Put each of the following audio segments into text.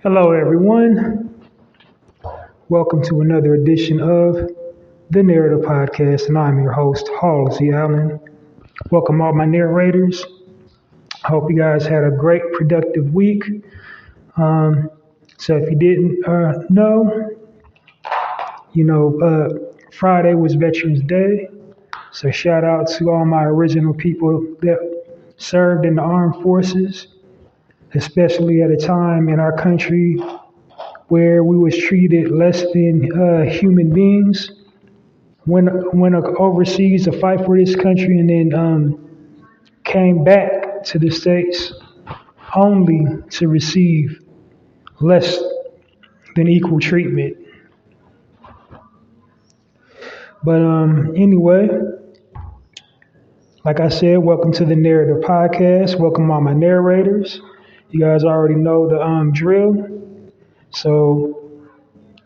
Hello, everyone. Welcome to another edition of the Narrator podcast, and I'm your host, Halsey Allen. Welcome all my narrators. I hope you guys had a great, productive week. So if you didn't know, Friday was Veterans Day. So shout out to all my original people that served in the armed forces, especially at a time in our country where we was treated less than human beings. Went overseas to fight for this country, and then came back to the States only to receive less than equal treatment. But anyway, like I said, welcome to the Narrator podcast. Welcome all my narrators. You guys already know the drill. So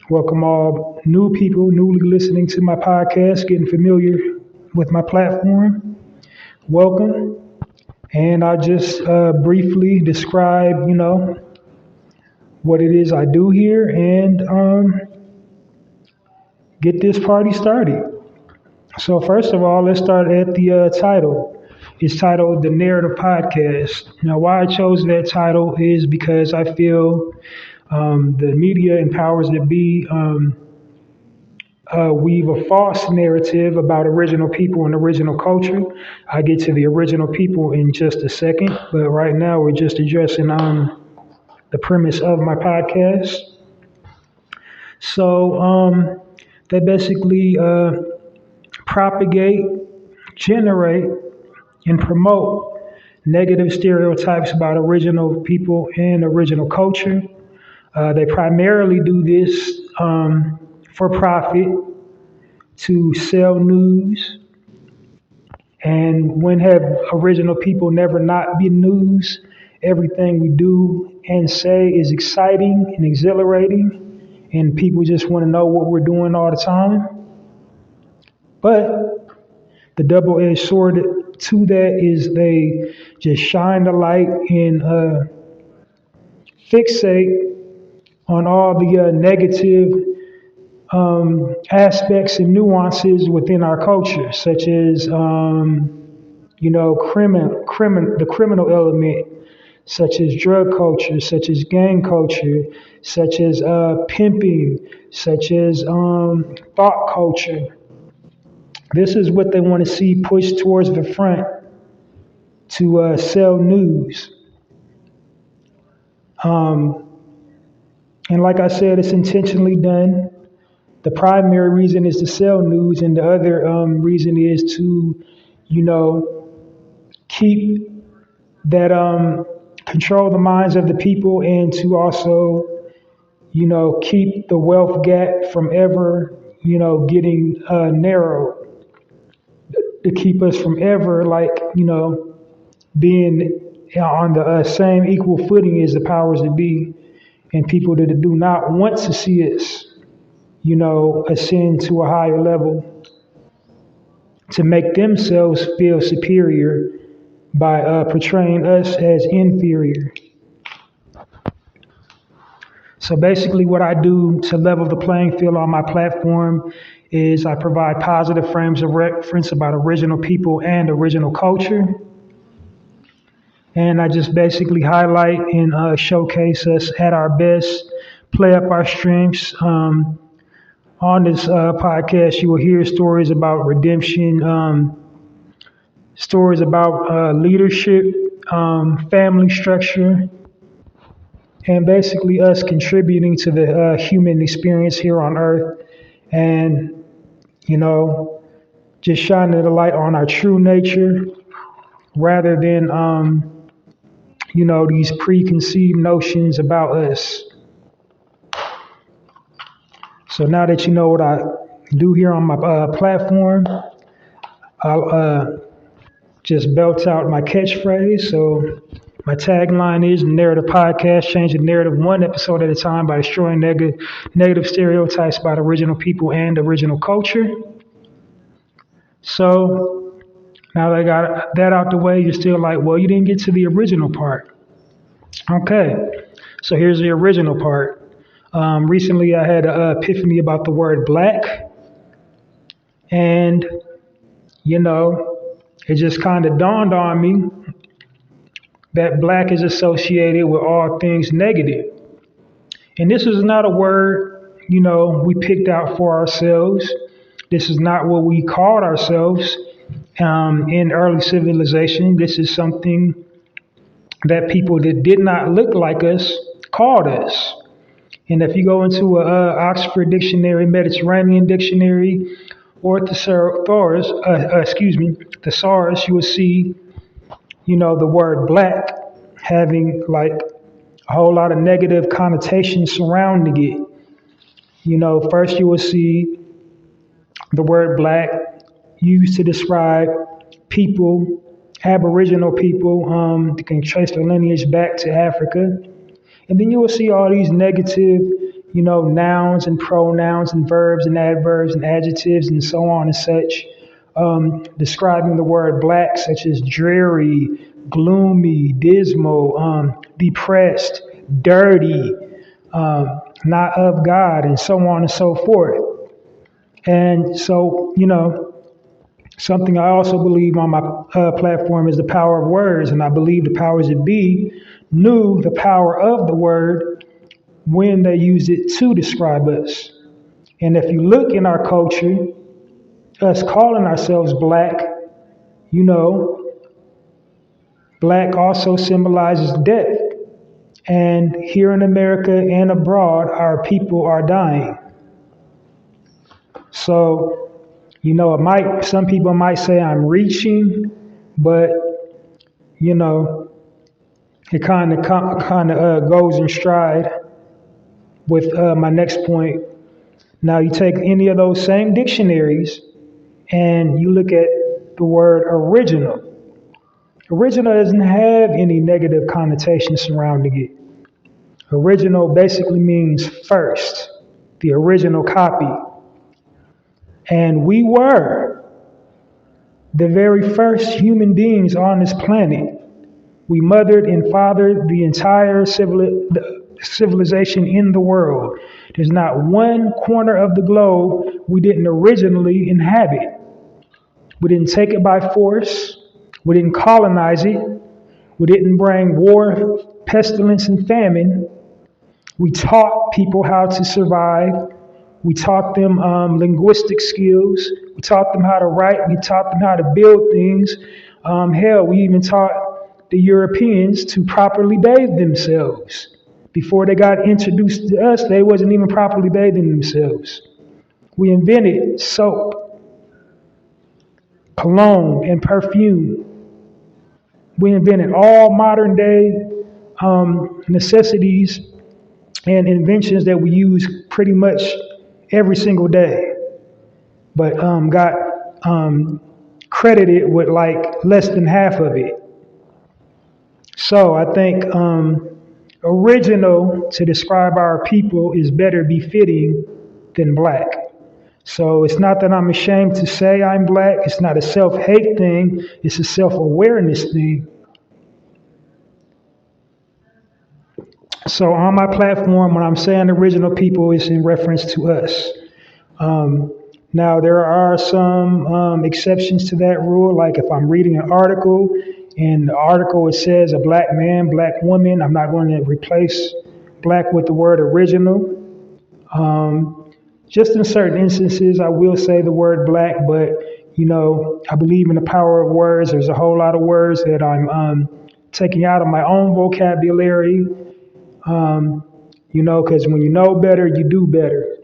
welcome all new people newly listening to my podcast, getting familiar with my platform. Welcome. And I'll just briefly describe, what it is I do here and get this party started. So first of all, let's start at the title. It's titled The Narrator Podcast. Now, why I chose that title is because I feel the media and powers that be weave a false narrative about original people and original culture. I get to the original people in just a second, but right now we're just addressing the premise of my podcast. So they basically propagate, generate, and promote negative stereotypes about original people and original culture. They primarily do this for profit, to sell news. And when have original people never not been news? Everything we do and say is exciting and exhilarating, and people just want to know what we're doing all the time. But the double-edged sword to that is they just shine the light and fixate on all the negative aspects and nuances within our culture, such as the criminal element, such as drug culture, such as gang culture, such as pimping, such as thought culture. This is what they want to see pushed towards the front to sell news. And like I said, it's intentionally done. The primary reason is to sell news, and the other reason is to, keep that, control the minds of the people, and to also, keep the wealth gap from ever, getting narrowed. To keep us from ever, being on the same equal footing as the powers that be, and people that do not want to see us, ascend to a higher level, to make themselves feel superior by portraying us as inferior. So basically what I do to level the playing field on my platform is I provide positive frames of reference about original people and original culture. And I just basically highlight and showcase us at our best, play up our strengths. On this podcast, you will hear stories about redemption, stories about leadership, family structure, and basically us contributing to the human experience here on Earth, and you know, just shining the light on our true nature rather than these preconceived notions about us. So now that you know what I do here on my platform, I'll just belt out my catchphrase. So my tagline is Narrator Podcast, changing narrative one episode at a time by destroying negative stereotypes about original people and original culture. So now that I got that out the way, you're still like, well, you didn't get to the original part. Okay, so here's the original part. Recently, I had an epiphany about the word black, and it just kind of dawned on me that black is associated with all things negative. And this is not a word, we picked out for ourselves. This is not what we called ourselves in early civilization. This is something that people that did not look like us called us. And if you go into a Oxford Dictionary, Mediterranean Dictionary, or thesaurus, you will see, the word black having like a whole lot of negative connotations surrounding it. First you will see the word black used to describe people, Aboriginal people, that can trace their lineage back to Africa. And then you will see all these negative, nouns and pronouns and verbs and adverbs and adjectives and so on and such, describing the word black, such as dreary, gloomy, dismal, depressed, dirty, not of God, and so on and so forth. And so, something I also believe on my platform is the power of words, and I believe the powers that be knew the power of the word when they used it to describe us. And if you look in our culture, us calling ourselves black, black also symbolizes death. And here in America and abroad, our people are dying. So, some people might say I'm reaching, but, it kind of goes in stride with my next point. Now, you take any of those same dictionaries and you look at the word original. Original doesn't have any negative connotations surrounding it. Original basically means first, the original copy. And we were the very first human beings on this planet. We mothered and fathered the entire civilization in the world. There's not one corner of the globe we didn't originally inhabit. We didn't take it by force. We didn't colonize it. We didn't bring war, pestilence, and famine. We taught people how to survive. We taught them linguistic skills. We taught them how to write. We taught them how to build things. We even taught the Europeans to properly bathe themselves. Before they got introduced to us, they wasn't even properly bathing themselves. We invented soap, cologne, and perfume. We invented all modern day necessities and inventions that we use pretty much every single day, but got credited with like less than half of it. So I think original to describe our people is better befitting than black. So it's not that I'm ashamed to say I'm black. It's not a self-hate thing. It's a self-awareness thing. So on my platform, when I'm saying original people, it's in reference to us. Now, there are some exceptions to that rule. Like if I'm reading an article, in the article it says a black man, black woman, I'm not going to replace black with the word original. Just in certain instances, I will say the word black, but, I believe in the power of words. There's a whole lot of words that I'm taking out of my own vocabulary Because when you know better, you do better.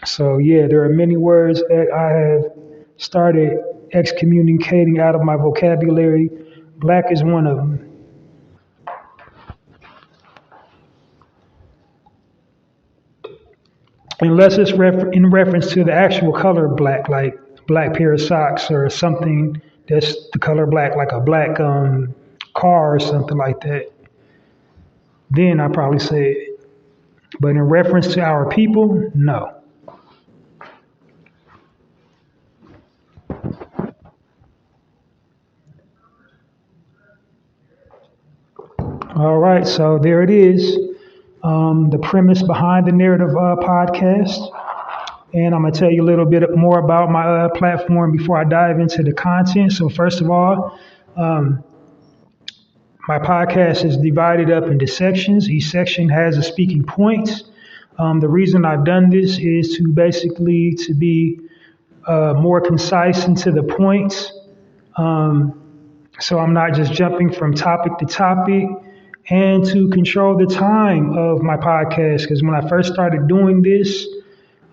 So, yeah, there are many words that I have started excommunicating out of my vocabulary. Black is one of them. Unless it's in reference to the actual color black, like black pair of socks or something that's the color black, like a black car or something like that, then I probably say it. But in reference to our people, no. All right, so there it is. The premise behind the Narrative podcast. And I'm going to tell you a little bit more about my platform before I dive into the content. So, first of all, my podcast is divided up into sections. Each section has a speaking point. The reason I've done this is to basically to be more concise and to the point. So I'm not just jumping from topic to topic, and to control the time of my podcast. Because when I first started doing this,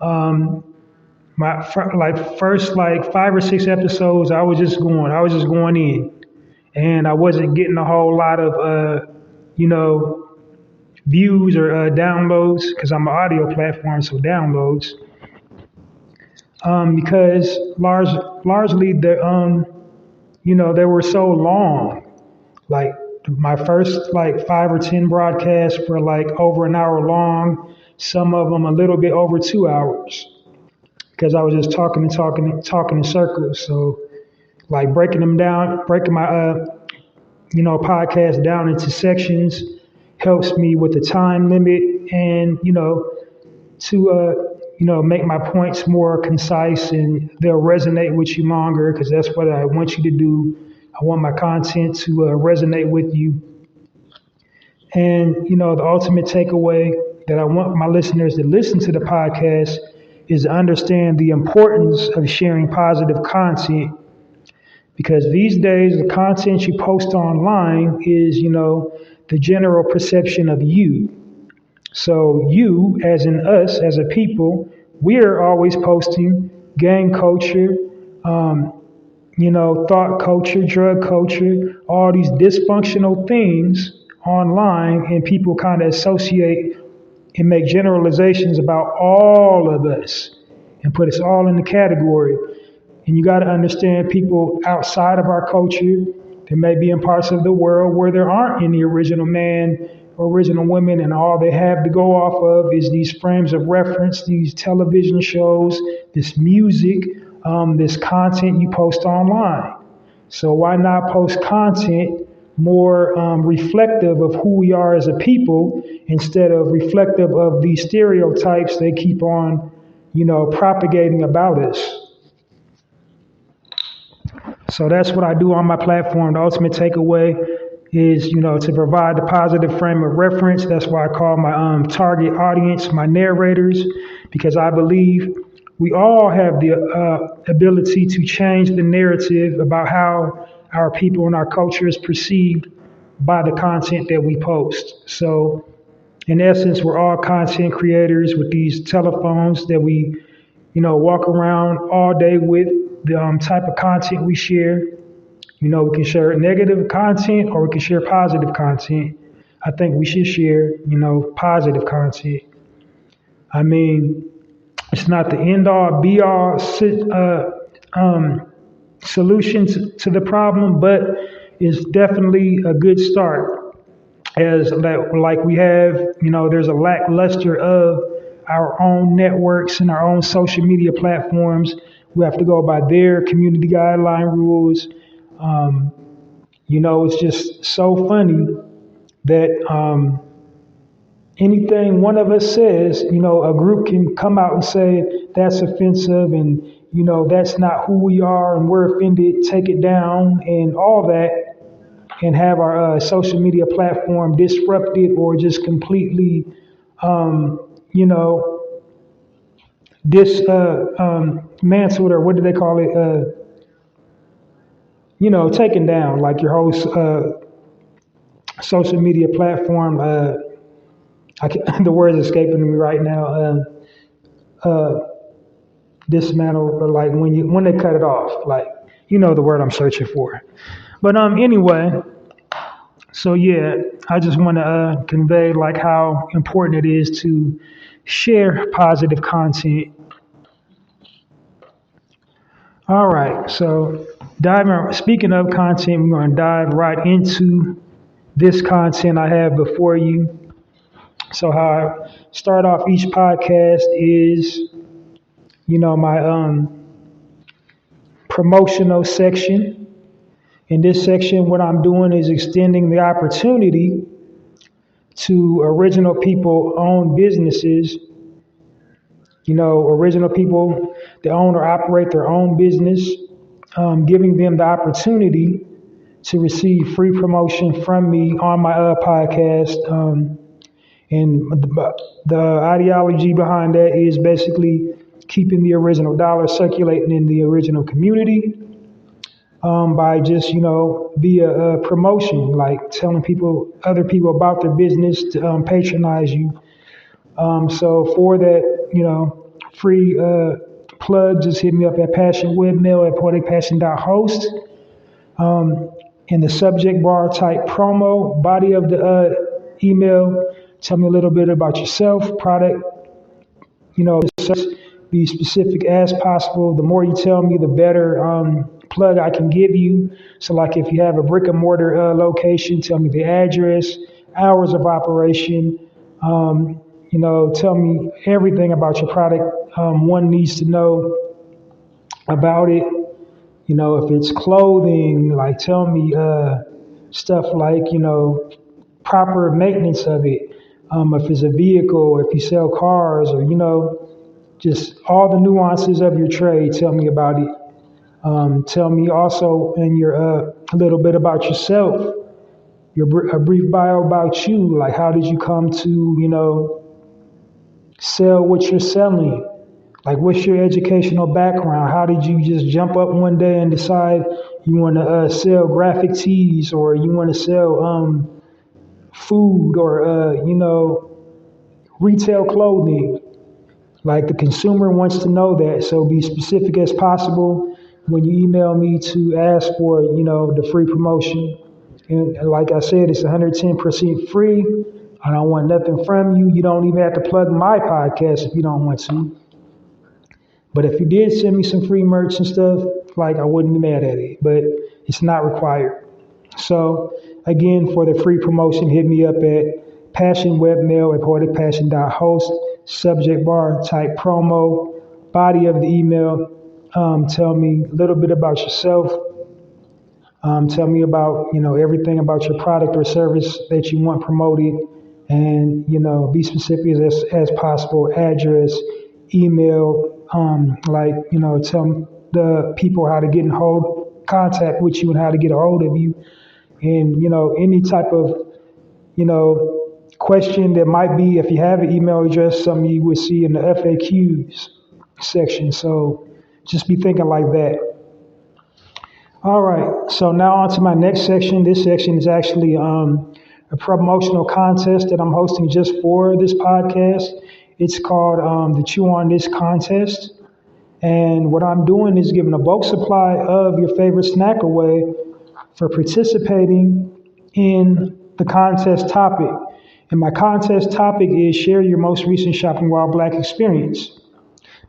my first 5 or 6 episodes, I was just going in, and I wasn't getting a whole lot of views or downloads because I'm an audio platform, so downloads. Because largely they were so long. Like my first 5 or 10 broadcasts were over an hour long. Some of them a little bit over 2 hours because I was just talking in circles. So breaking my podcast down into sections helps me with the time limit and to make my points more concise, and they'll resonate with you longer because that's what I want you to do. I want my content to resonate with you. And, the ultimate takeaway that I want my listeners to listen to the podcast is to understand the importance of sharing positive content. Because these days, the content you post online is, the general perception of you. So you, as in us, as a people, we're always posting gang culture, thought culture, drug culture, all these dysfunctional things online, and people kind of associate and make generalizations about all of us and put us all in the category. And you got to understand people outside of our culture. There may be in parts of the world where there aren't any original man or original women, and all they have to go off of is these frames of reference, these television shows, this music, this content you post online. So why not post content more reflective of who we are as a people instead of reflective of these stereotypes they keep on, propagating about us? So that's what I do on my platform. The ultimate takeaway is, to provide the positive frame of reference. That's why I call my target audience my narrators, because I believe we all have the ability to change the narrative about how our people and our culture is perceived by the content that we post. So in essence, we're all content creators with these telephones that we, walk around all day with. The type of content we share, we can share negative content or we can share positive content. I think we should share, positive content. I mean, it's not the end all be all solution to the problem, but it's definitely a good start. As we have, there's a lackluster of our own networks and our own social media platforms. We have to go by their community guideline rules. It's just so funny that anything one of us says, a group can come out and say that's offensive and, that's not who we are and we're offended, take it down and all that, and have our social media platform disrupted or just completely, mantled, or what do they call it? Taken down, like your whole social media platform The word's escaping me right now. Dismantle, like when they cut it off, like the word I'm searching for. But anyway, so yeah, I just want to convey like how important it is to share positive content. All right, so speaking of content, we're going to dive right into this content I have before you. So how I start off each podcast is, my promotional section. In this section, what I'm doing is extending the opportunity to original people own businesses. Original people that own or operate their own business, giving them the opportunity to receive free promotion from me on my podcast. And the ideology behind that is basically keeping the original dollar circulating in the original community, by just, via promotion, like telling other people about their business to patronize you. So for that, free plug, just hit me up at passionwebmail@poeticpassion.host. In the subject bar, type promo, body of the email, tell me a little bit about yourself, product, be specific as possible. The more you tell me, the better plug I can give you. So like if you have a brick and mortar location, tell me the address, hours of operation, tell me everything about your product one needs to know about it. If it's clothing, like tell me stuff like, proper maintenance of it. If it's a vehicle, if you sell cars, or, just all the nuances of your trade, tell me about it. Tell me also in your a little bit about yourself, a brief bio about you, like how did you come to, sell what you're selling? Like what's your educational background? How did you just jump up one day and decide you want to sell graphic tees, or you want to sell food, or, retail clothing? Like the consumer wants to know that, so be specific as possible when you email me to ask for, the free promotion. And like I said, it's 110% free. I don't want nothing from you. You don't even have to plug my podcast if you don't want to. But if you did send me some free merch and stuff, like I wouldn't be mad at it, but it's not required. So again, for the free promotion, hit me up at passionwebmail@poeticpassion.host, subject bar, type promo, body of the email. Tell me a little bit about yourself. Tell me about, everything about your product or service that you want promoted, and, be specific as possible, address, email, tell the people how to get in contact with you and how to get a hold of you. And, any type of, question that might be, if you have an email address, something you would see in the FAQs section. So just be thinking like that. All right, so now on to my next section. This section is actually a promotional contest that I'm hosting just for this podcast. It's called the Chew on This contest. And what I'm doing is giving a bulk supply of your favorite snack away for participating in the contest topic. And my contest topic is share your most recent shopping while Black experience.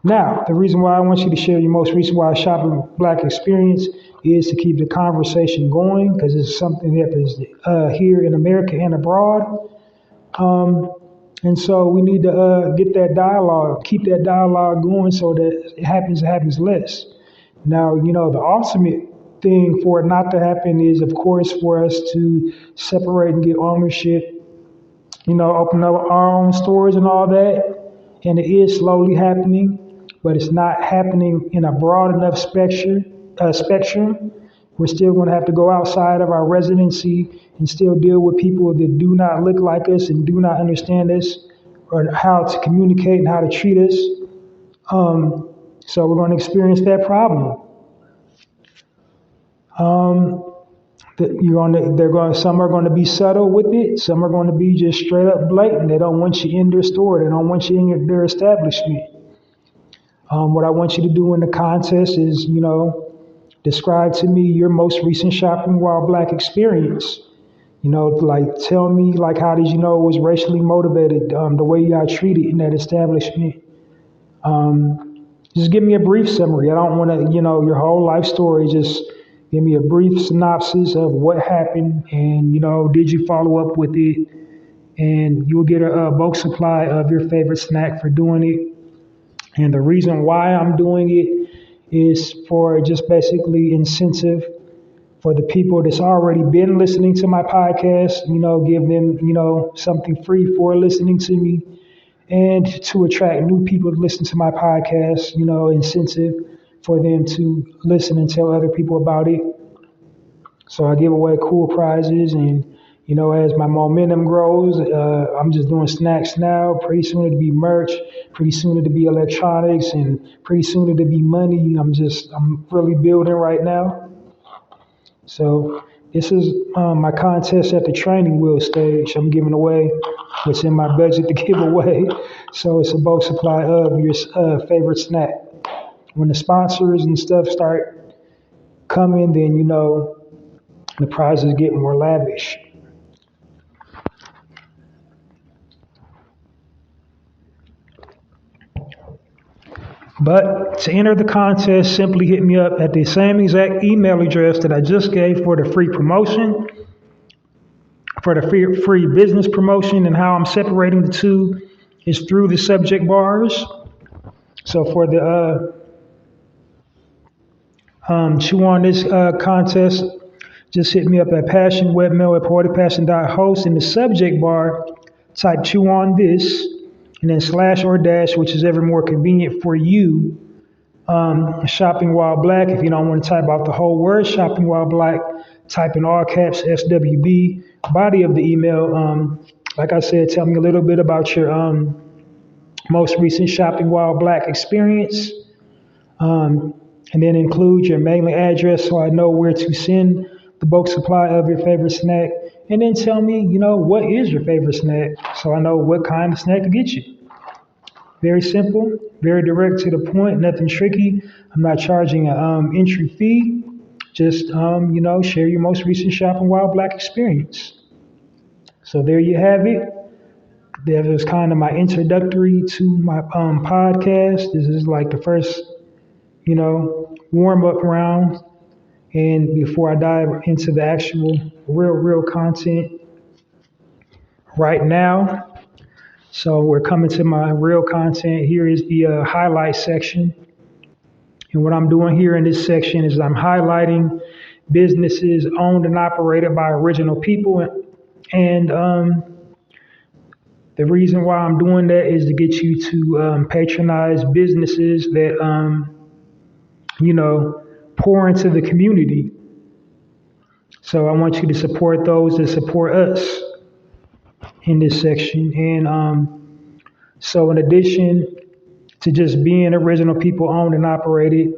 Now, the reason why I want you to share your most recent while shopping Black experience is to keep the conversation going, because it's something that happens here in America and abroad. And so we need to get that dialogue, keep that dialogue going so that it happens less. Now, the ultimate thing for it not to happen is, of course, for us to separate and get ownership, open up our own stores and all that. And it is slowly happening, but it's not happening in a broad enough spectrum. We're still going to have to go outside of our residency and still deal with people that do not look like us and do not understand us, or how to communicate and how to treat us. So we're going to experience that problem. Some are going to be subtle with it. Some are going to be just straight up blatant. They don't want you in their store. They don't want you in their establishment. What I want you to do in the contest is, describe to me your most recent shopping while black experience. Like tell me, like, how did you know it was racially motivated? The way you got treated in that establishment. Just give me a brief summary. I don't want to, your whole life story. Just give me a brief synopsis of what happened, and did you follow up with it? And you'll get a bulk supply of your favorite snack for doing it. And the reason why I'm doing it is for just basically incentive for the people that's already been listening to my podcast, give them, something free for listening to me, and to attract new people to listen to my podcast, incentive for them to listen and tell other people about it. So I give away cool prizes, and as my momentum grows, I'm just doing snacks now. Pretty soon it'll be merch. Pretty soon it'll be electronics, and pretty soon it'll be money. I'm really building right now. So this is my contest at the training wheel stage. I'm giving away what's in my budget to give away. So it's a bulk supply of your favorite snack. When the sponsors and stuff start coming, then the prizes get more lavish. But to enter the contest, simply hit me up at the same exact email address that I just gave for the free promotion, for the free business promotion. And how I'm separating the two is through the subject bars. So for the chew on this contest, just hit me up at passionwebmail@poeticpassion.host. In the subject bar, type chew on this, and then / or dash, which is ever more convenient for you. Shopping while black. If you don't want to type out the whole word shopping while black, type in all caps SWB. Body of the email, like I said, tell me a little bit about your most recent shopping while black experience. And then include your mailing address so I know where to send the bulk supply of your favorite snack. And then tell me, what is your favorite snack so I know what kind of snack to get you. Very simple, very direct to the point, nothing tricky. I'm not charging an entry fee. Just, share your most recent shopping while black experience. So there you have it. That was kind of my introductory to my podcast. This is like the first, warm up round. And before I dive into the actual real content right now. So we're coming to my real content. Here is the highlight section. And what I'm doing here in this section is I'm highlighting businesses owned and operated by original people. And the reason why I'm doing that is to get you to patronize businesses that, pour into the community. So I want you to support those that support us in this section. And so in addition to just being original people owned and operated,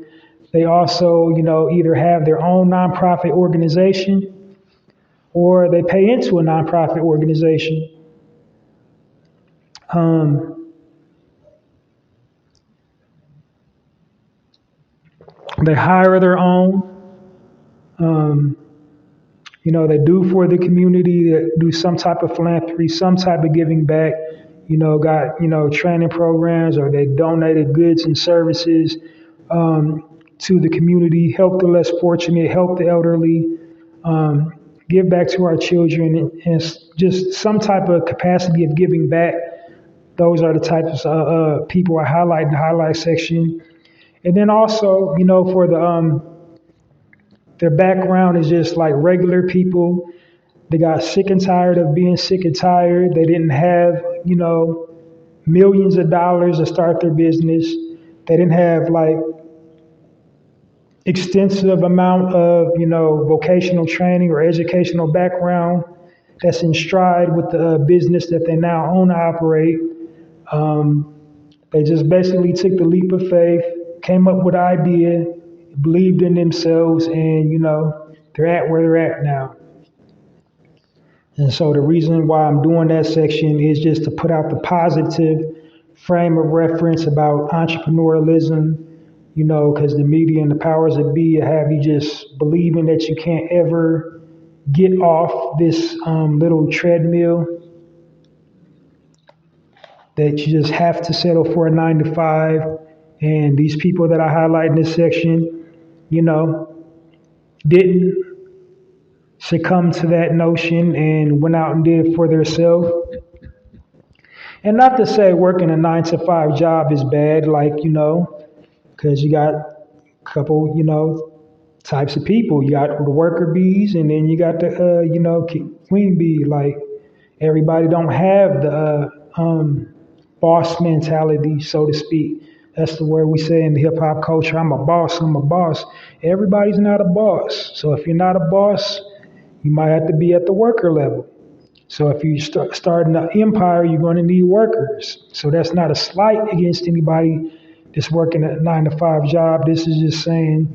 they also, either have their own nonprofit organization or they pay into a nonprofit organization. They hire their own. They do for the community, they do some type of philanthropy, some type of giving back, got, training programs, or they donated goods and services to the community, help the less fortunate, help the elderly, give back to our children, and just some type of capacity of giving back. Those are the types of people I highlight in the highlight section. And then also, for the their background is just like regular people. They got sick and tired of being sick and tired. They didn't have, millions of dollars to start their business. They didn't have like extensive amount of, vocational training or educational background that's in stride with the business that they now own and operate. They just basically took the leap of faith, came up with an idea, believed in themselves, and, they're at where they're at now. And so the reason why I'm doing that section is just to put out the positive frame of reference about entrepreneurialism, because the media and the powers that be have you just believing that you can't ever get off this little treadmill, that you just have to settle for a 9 to 5. And these people that I highlight in this section, didn't succumb to that notion and went out and did it for themselves. And not to say working a 9 to 5 job is bad, because you got a couple, types of people. You got the worker bees, and then you got the, queen bee. Like, everybody don't have the boss mentality, so to speak. That's the word we say in the hip hop culture. I'm a boss. Everybody's not a boss. So if you're not a boss, you might have to be at the worker level. So if you starting an empire, you're going to need workers. So that's not a slight against anybody that's working a 9 to 5 job. This is just saying,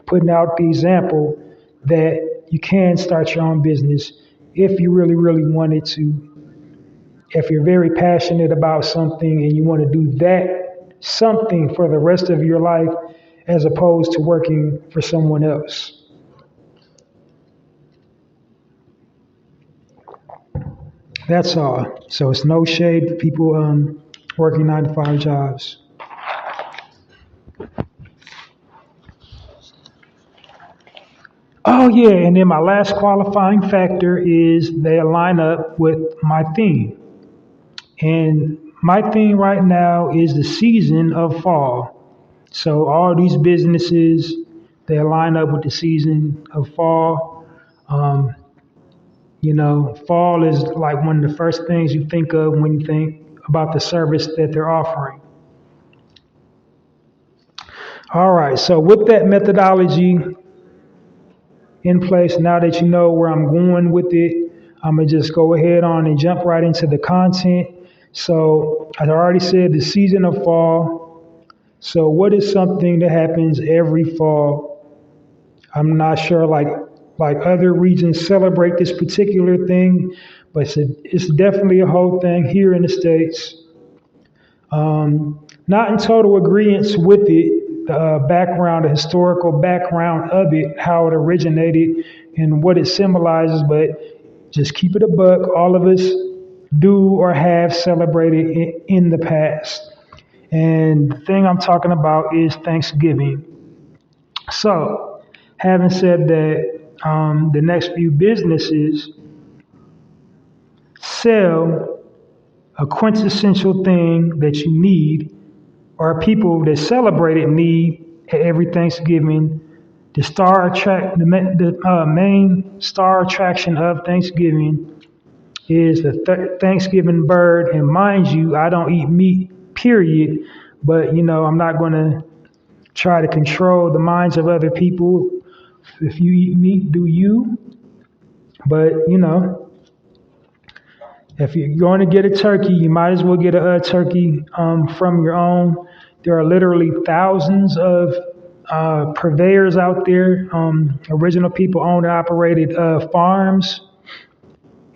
putting out the example that you can start your own business if you really, really wanted to. If you're very passionate about something and you want to do that something for the rest of your life, as opposed to working for someone else. That's all. So it's no shade to people working 9 to 5 jobs. Oh yeah, and then my last qualifying factor is they line up with my theme. And my theme right now is the season of fall. So all these businesses, they line up with the season of fall. Fall is like one of the first things you think of when you think about the service that they're offering. All right, so with that methodology in place, now that you know where I'm going with it, I'm going to just go ahead on and jump right into the content. So I already said the season of fall. So what is something that happens every fall? I'm not sure like other regions celebrate this particular thing, but it's definitely a whole thing here in the States. Not in total agreement with it, the historical background of it, how it originated and what it symbolizes, but just keep it a buck. All of us do or have celebrated in the past. And the thing I'm talking about is Thanksgiving. So, having said that, the next few businesses sell a quintessential thing that you need, or people that celebrate it need at every Thanksgiving. The main star attraction of Thanksgiving is the Thanksgiving bird. And mind you, I don't eat meat, period. But, I'm not going to try to control the minds of other people. If you eat meat, do you? But, if you're going to get a turkey, you might as well get a turkey from your own. There are literally thousands of purveyors out there, original people owned and operated farms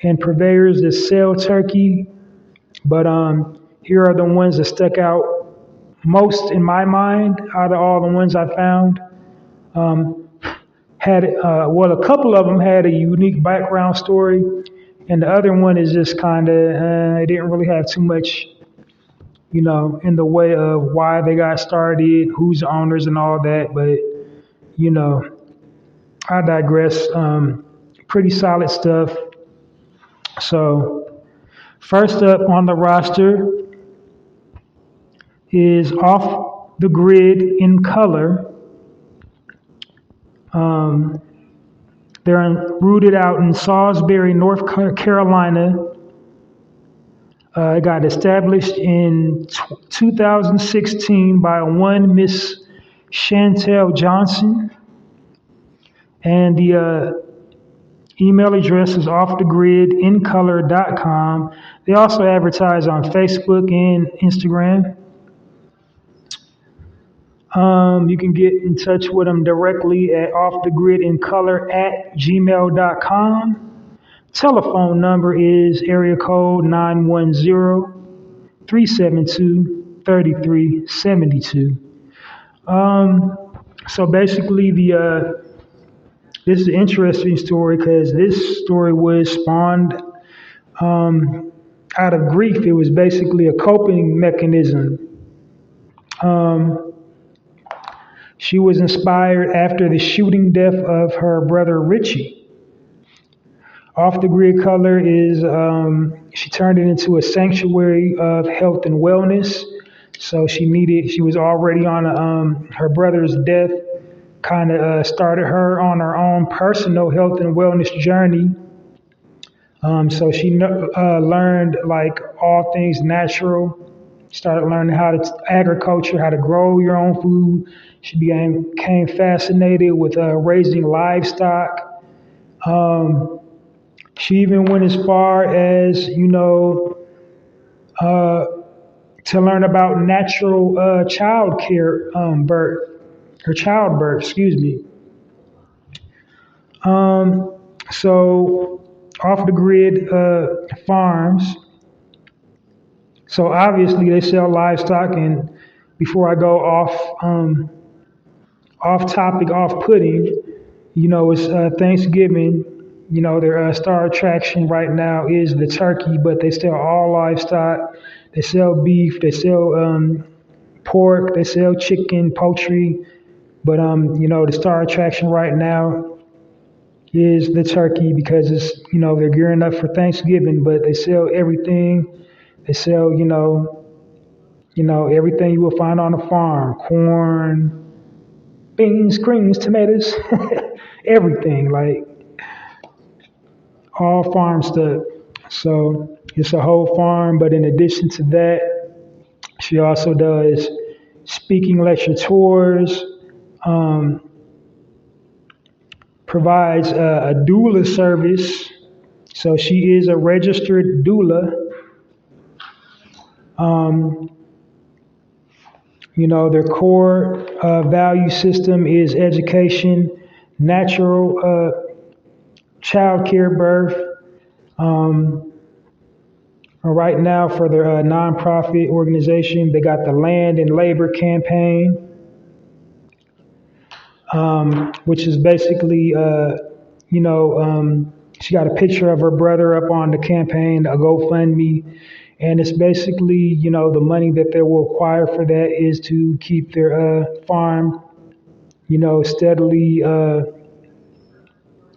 and purveyors that sell turkey. But here are the ones that stuck out most in my mind out of all the ones I found. A couple of them had a unique background story, and the other one is just kind of, it didn't really have too much, in the way of why they got started, who's the owners and all that. But, I digress. Pretty solid stuff. So, first up on the roster is Off the Grid in Color. They're rooted out in Salisbury, North Carolina. It got established in 2016 by one Miss Chantel Johnson. And the email address is offthegridincolor.com. They also advertise on Facebook and Instagram. You can get in touch with them directly at offthegridincolor@gmail.com. Telephone number is area code 910-372-3372. So basically, this is an interesting story because this story was spawned out of grief. It was basically a coping mechanism. She was inspired after the shooting death of her brother Richie. Off the Grid Color is, she turned it into a sanctuary of health and wellness. So she was already on her brother's death, kind of started her on her own personal health and wellness journey. So she learned like all things natural, started learning how to agriculture, how to grow your own food. She became fascinated with raising livestock. She even went as far as, to learn about natural childbirth, excuse me. So off the grid farms. So obviously they sell livestock, and before I go off topic, off putting, it's Thanksgiving. Their star attraction right now is the turkey, but they sell all livestock. They sell beef, they sell pork, they sell chicken, poultry. But the star attraction right now is the turkey because it's they're gearing up for Thanksgiving. But they sell everything. They sell everything you will find on a farm: corn, beans, greens, tomatoes, everything, like all farm stuff. So it's a whole farm, but in addition to that, she also does speaking lecture tours, provides a doula service. So she is a registered doula. Their core value system is education, natural child care, birth. Right now, for their nonprofit organization, they got the Land and Labor Campaign, which is basically, she got a picture of her brother up on the campaign, a GoFundMe, and it's basically, the money that they will acquire for that is to keep their farm, steadily,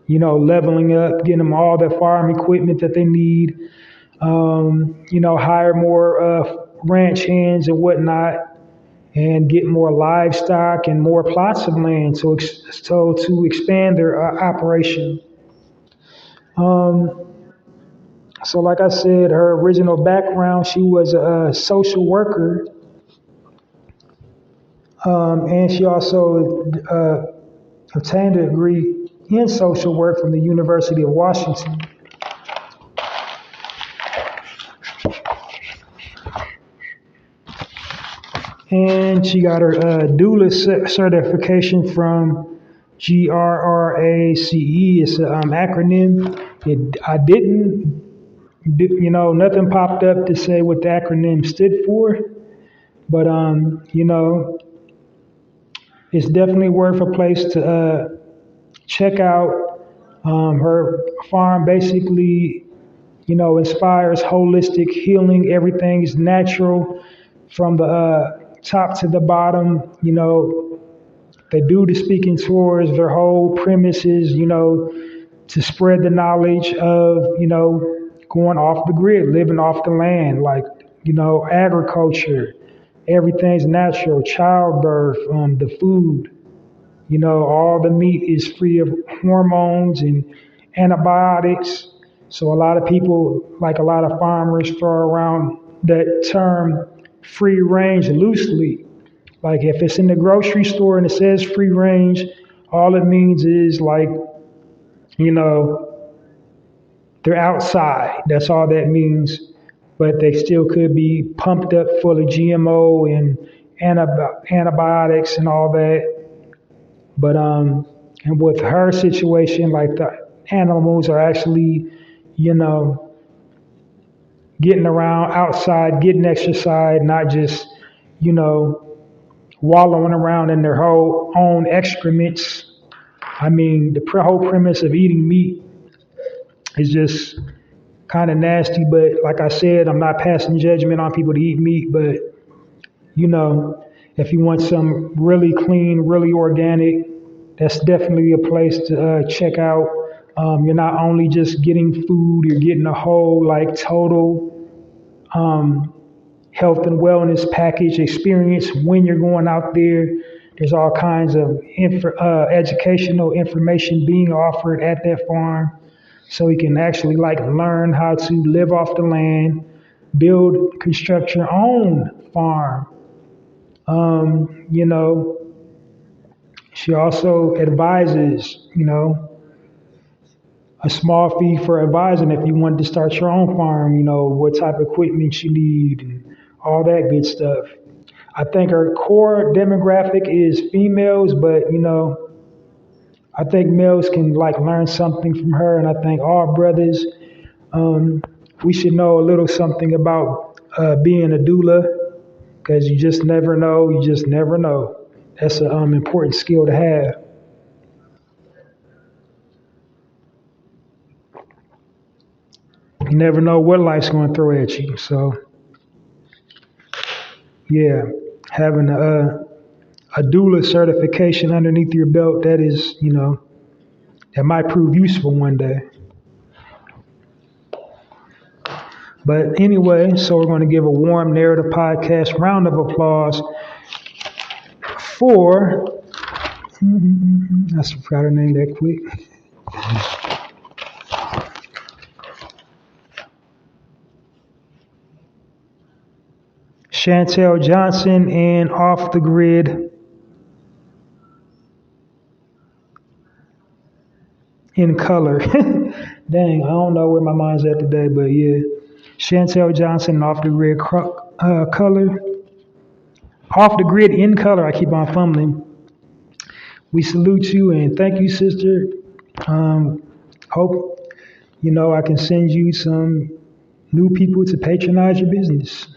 leveling up, getting them all the farm equipment that they need, hire more ranch hands and whatnot, and get more livestock and more plots of land to expand their operation. So like I said, her original background, she was a social worker, and she also obtained a degree in social work from the University of Washington. And she got her doula certification from GRRACE. It's an acronym. I didn't, nothing popped up to say what the acronym stood for, but it's definitely worth a place to check out. Her farm basically, inspires holistic healing. Everything is natural from the top to the bottom. They do the speaking tours. Their whole premise is, to spread the knowledge of, going off the grid, living off the land, like, agriculture. Everything's natural, childbirth, the food, all the meat is free of hormones and antibiotics. So a lot of people, like a lot of farmers, throw around that term free range loosely. Like if it's in the grocery store and it says free range, all it means is like, they're outside. That's all that means. But they still could be pumped up full of GMO antibiotics and all that. But and with her situation, like the animals are actually, you know, getting around outside, getting exercise, not just, you know, wallowing around in their whole own excrements. I mean, the whole premise of eating meat is just kind of nasty. But like I said, I'm not passing judgment on people to eat meat. But you know, if you want some really clean, really organic, that's definitely a place to check out. You're not only just getting food, you're getting a whole like total health and wellness package experience when you're going out there. There's all kinds of educational information being offered at that farm, so you can actually like learn how to live off the land, build, construct your own farm. You know, she also advises, you know, a small fee for advising if you wanted to start your own farm, you know, what type of equipment you need and all that good stuff. I think her core demographic is females, but you know, I think males can like learn something from her, and I think all brothers, we should know a little something about being a doula, because you just never know. You just never know. That's an important skill to have. You never know what life's going to throw at you. So yeah, having a doula certification underneath your belt, that is, you know, that might prove useful one day. But anyway, so we're going to give a warm narrative podcast round of applause for, I forgot her name that quick. Chantel Johnson and Off the Grid in color. Dang, I don't know where my mind's at today, but yeah. Chantel Johnson and Off the Grid color. Off the Grid in color. I keep on fumbling. We salute you and thank you, sister. Hope, you know, I can send you some new people to patronize your business.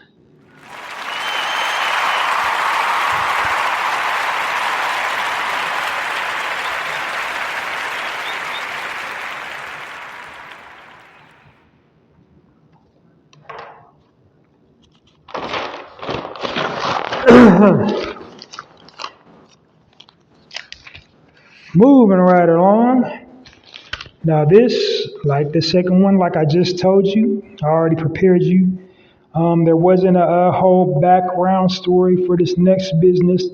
Moving right along. Now this, like the second one, like I just told you, I already prepared you. There wasn't a whole background story for this next business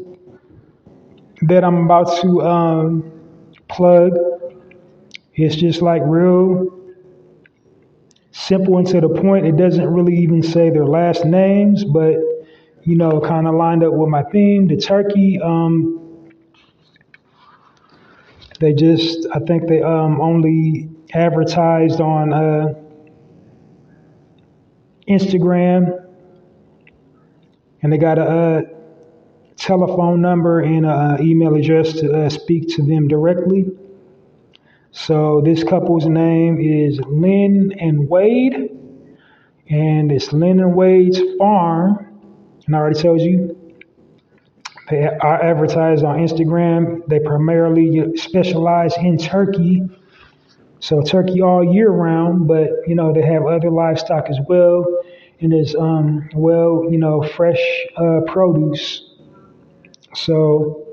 that I'm about to plug. It's just like real simple and to the point. It doesn't really even say their last names, but you know, kind of lined up with my theme. The turkey, they just, I think they only advertised on Instagram, and they got a telephone number and an email address to speak to them directly. So this couple's name is Lynn and Wade, and it's Lynn and Wade's farm. And I already told you, they are advertised on Instagram. They primarily specialize in turkey, so turkey all year round. But you know, they have other livestock as well, and there's well, you know, fresh produce. So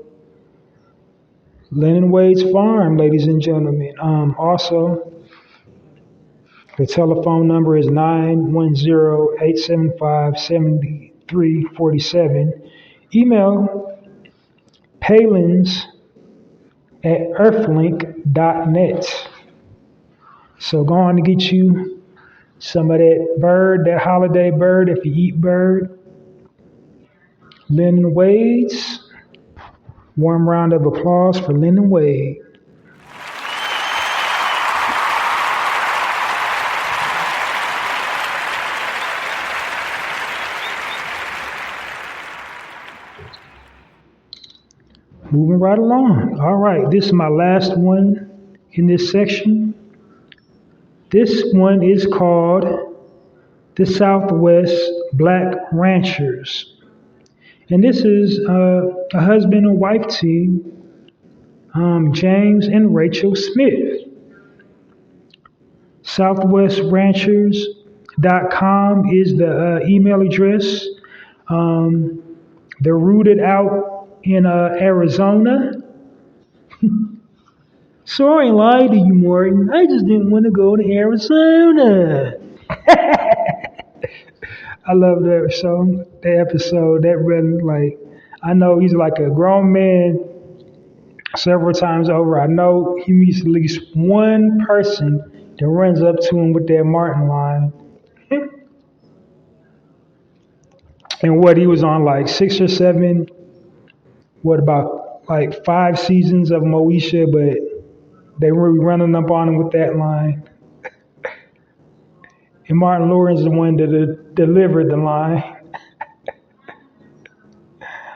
Lennon Wade's farm, ladies and gentlemen. Also, the telephone number is 910-875-7347. Email palins@earthlink.net. So go on to get you some of that bird, that holiday bird, if you eat bird. Lynn Wade's. Warm round of applause for Lynn and Wade. Moving right along. All right, this is my last one in this section. This one is called the Southwest Black Ranchers. And this is a husband and wife team, James and Rachel Smith. SouthwestRanchers.com is the email address. They're rooted out in Arizona. So I ain't lied to you, Morgan. I just didn't want to go to Arizona. I love that song, that episode. That really, like, I know he's like a grown man several times over. I know he meets at least one person that runs up to him with that Martin line. And what he was on like 6 or 7, what about like 5 seasons of Moesha, but they were running up on him with that line. And Martin Lawrence is the one that delivered the line.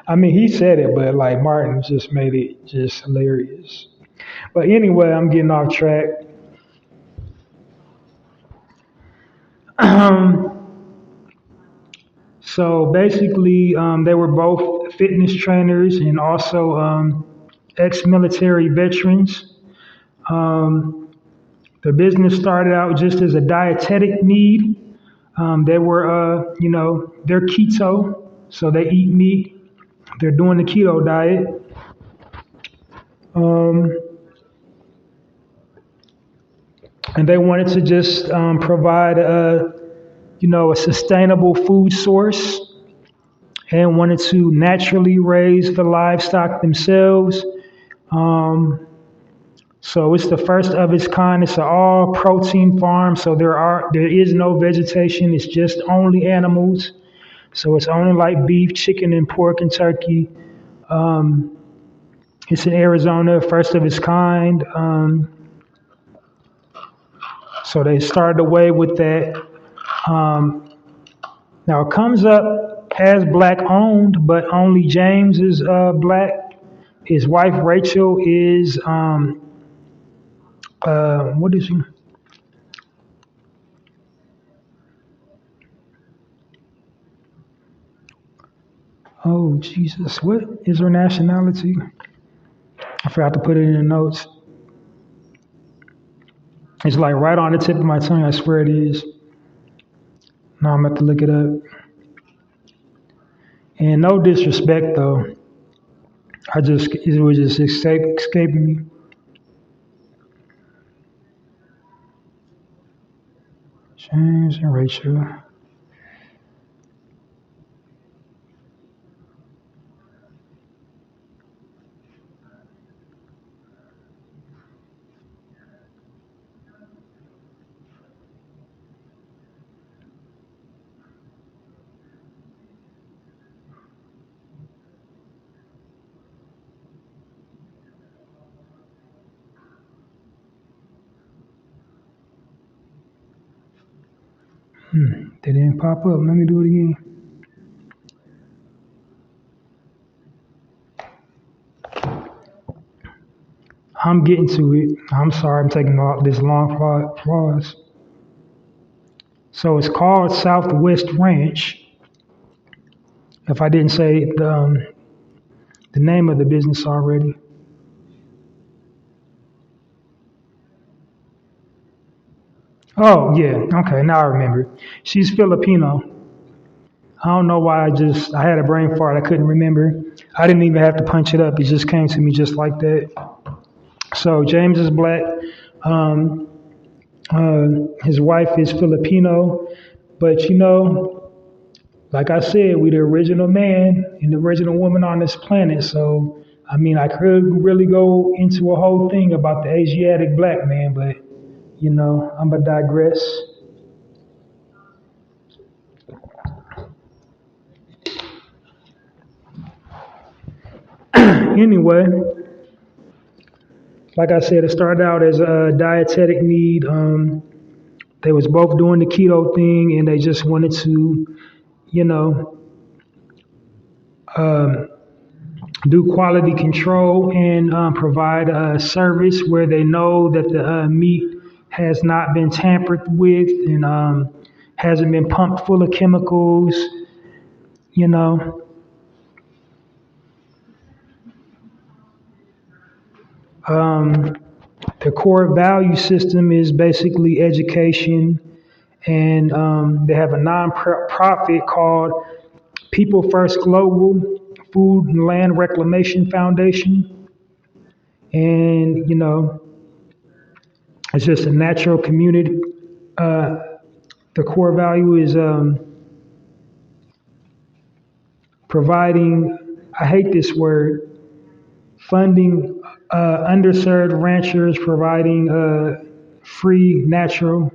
I mean, he said it, but like Martin just made it just hilarious. But anyway, I'm getting off track. So basically, they were both fitness trainers and also ex-military veterans. Their business started out just as a dietetic need. They were, they're keto, so they eat meat. They're doing the keto diet. And they wanted to just provide a sustainable food source and wanted to naturally raise the livestock themselves. So it's the first of its kind. It's an all protein farm. So there is no vegetation. It's just only animals. So it's only like beef, chicken, and pork and turkey. It's in Arizona, first of its kind. So they started away with that. Now it comes up as black owned, but only James is black. His wife Rachel is what is he? Oh Jesus, what is her nationality? I forgot to put it in the notes. It's like right on the tip of my tongue. I swear it is. Now I'm going to look it up. And no disrespect though. It was just escaping me. James and Rachel. They didn't pop up. Let me do it again. I'm getting to it. I'm sorry, I'm taking this long pause. So it's called Southwest Ranch. If I didn't say the name of the business already. Oh, yeah. Okay, now I remember. She's Filipino. I don't know why I had a brain fart. I couldn't remember. I didn't even have to punch it up. It just came to me just like that. So James is black. His wife is Filipino. But like I said, we're the original man and the original woman on this planet. So, I mean, I could really go into a whole thing about the Asiatic black man, but, I'm going to digress. Anyway, like I said, it started out as a dietetic need. They was both doing the keto thing, and they just wanted to, do quality control and provide a service where they know that the meat has not been tampered with and hasn't been pumped full of chemicals, you know. Um, the core value system is basically education, and they have a non-profit called People First Global Food and Land Reclamation Foundation. And, it's just a natural community. The core value is providing, I hate this word, funding underserved ranchers, providing free natural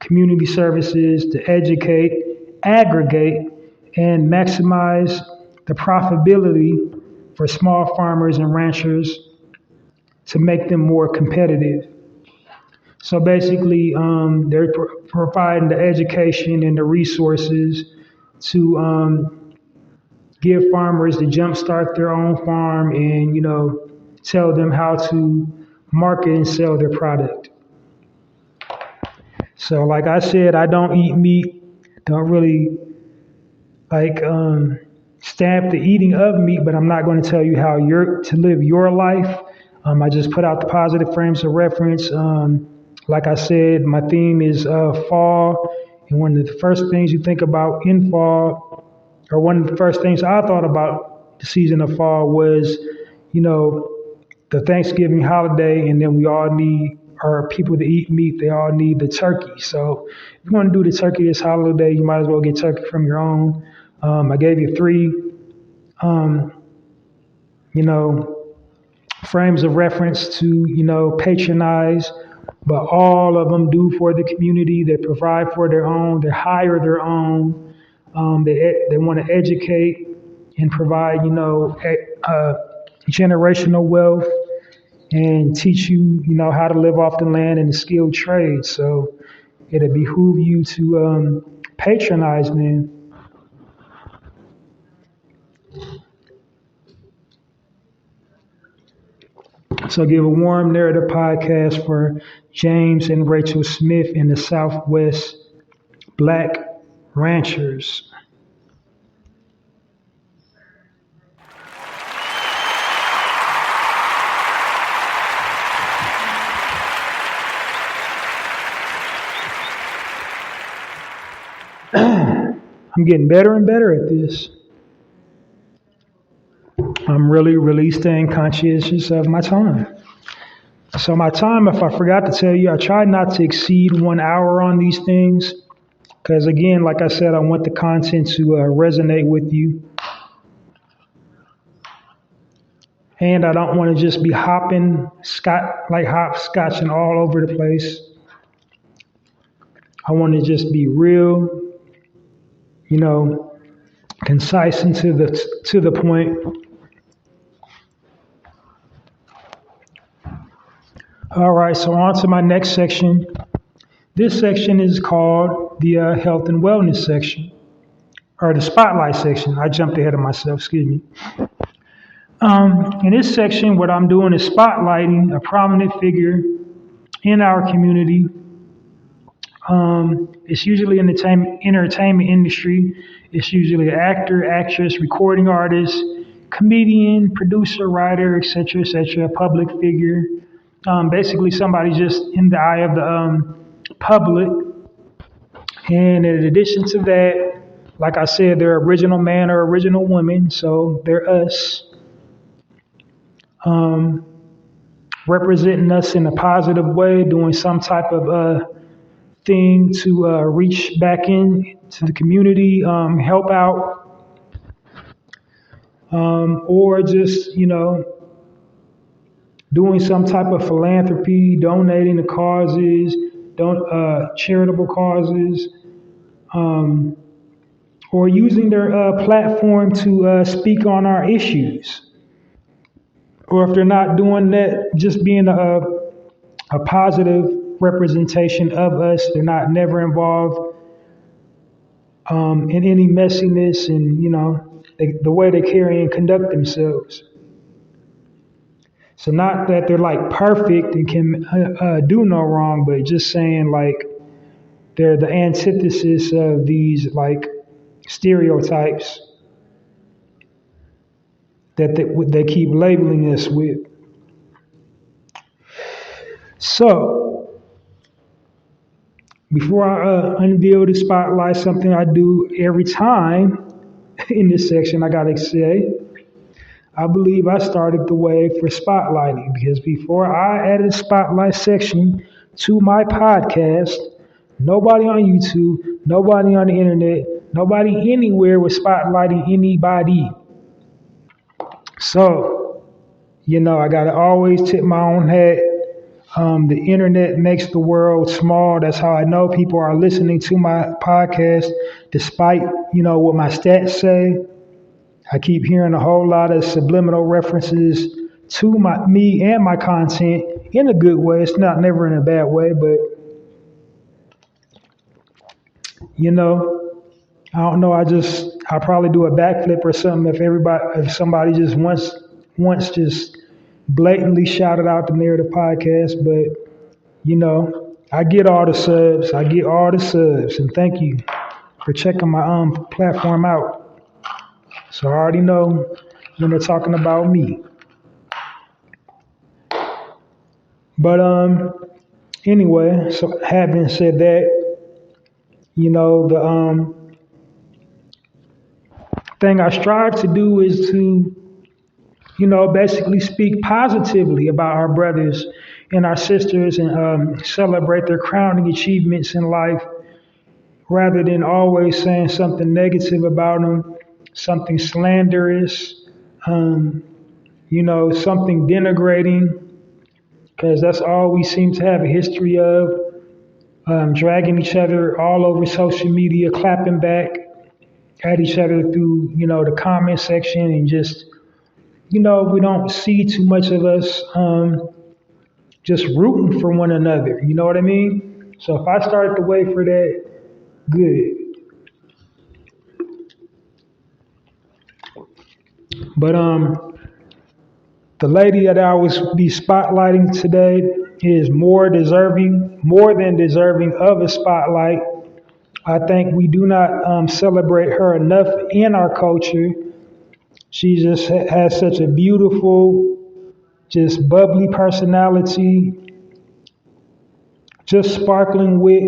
community services to educate, aggregate, and maximize the profitability for small farmers and ranchers to make them more competitive. So basically, they're providing the education and the resources to give farmers to jumpstart their own farm and, tell them how to market and sell their product. So, like I said, I don't eat meat, don't really like stamp the eating of meat, but I'm not going to tell you how you're to live your life. I just put out the positive frames of reference. Like I said, my theme is fall, and one of the first things you think about in fall, or one of the first things I thought about the season of fall was, the Thanksgiving holiday, and then we all need, or people to eat meat, they all need the turkey. So if you want to do the turkey this holiday, you might as well get turkey from your own. I gave you three, you know, frames of reference to, patronize, but all of them do for the community. They provide for their own, they hire their own, they want to educate and provide, generational wealth and teach you, how to live off the land and the skilled trade. So it'll behoove you to patronize them. So give a warm Narrator podcast for James and Rachel Smith in the Southwest Black Ranchers. I'm getting better and better at this. I'm really, really staying conscientious of my time. So my time, if I forgot to tell you, I try not to exceed 1 hour on these things. Because again, like I said, I want the content to resonate with you. And I don't want to just be hopscotching all over the place. I want to just be real, concise and to the point. All right, so on to my next section. This section is called the health and wellness section, or the spotlight section. I jumped ahead of myself, excuse me. In this section, what I'm doing is spotlighting a prominent figure in our community. It's usually in the entertainment industry. It's usually an actor, actress, recording artist, comedian, producer, writer, etc., a public figure. Basically somebody just in the eye of the public. And in addition to that, like I said, they're original man or original woman, so they're us. Representing us in a positive way, doing some type of thing to reach back in to the community, help out, or just, doing some type of philanthropy, donating to causes, charitable causes, or using their platform to speak on our issues. Or if they're not doing that, just being a positive representation of us. They're never involved in any messiness, and the way they carry and conduct themselves. So not that they're like perfect and can do no wrong, but just saying like they're the antithesis of these like stereotypes that they keep labeling us with. So before I unveil the spotlight, something I do every time in this section, I gotta say, I believe I started the way for spotlighting because before I added a spotlight section to my podcast, nobody on YouTube, nobody on the internet, nobody anywhere was spotlighting anybody. So, I gotta always tip my own hat. The internet makes the world small. That's how I know people are listening to my podcast, despite, what my stats say. I keep hearing a whole lot of subliminal references to me and my content in a good way. It's not never in a bad way, but I don't know. I'll probably do a backflip or something if somebody just once just blatantly shouted out the Narrative podcast. But I get all the subs. And thank you for checking my platform out. So I already know when they're talking about me. But anyway, so having said that, the thing I strive to do is to, basically speak positively about our brothers and our sisters and celebrate their crowning achievements in life rather than always saying something negative about them, something slanderous, something denigrating, because that's all we seem to have a history of, dragging each other all over social media, clapping back at each other through, the comment section and just, we don't see too much of us just rooting for one another. You know what I mean? So if I start the way for that, good. But the lady that I will be spotlighting today is more than deserving of a spotlight. I think we do not celebrate her enough in our culture. She just has such a beautiful, just bubbly personality, just sparkling wit,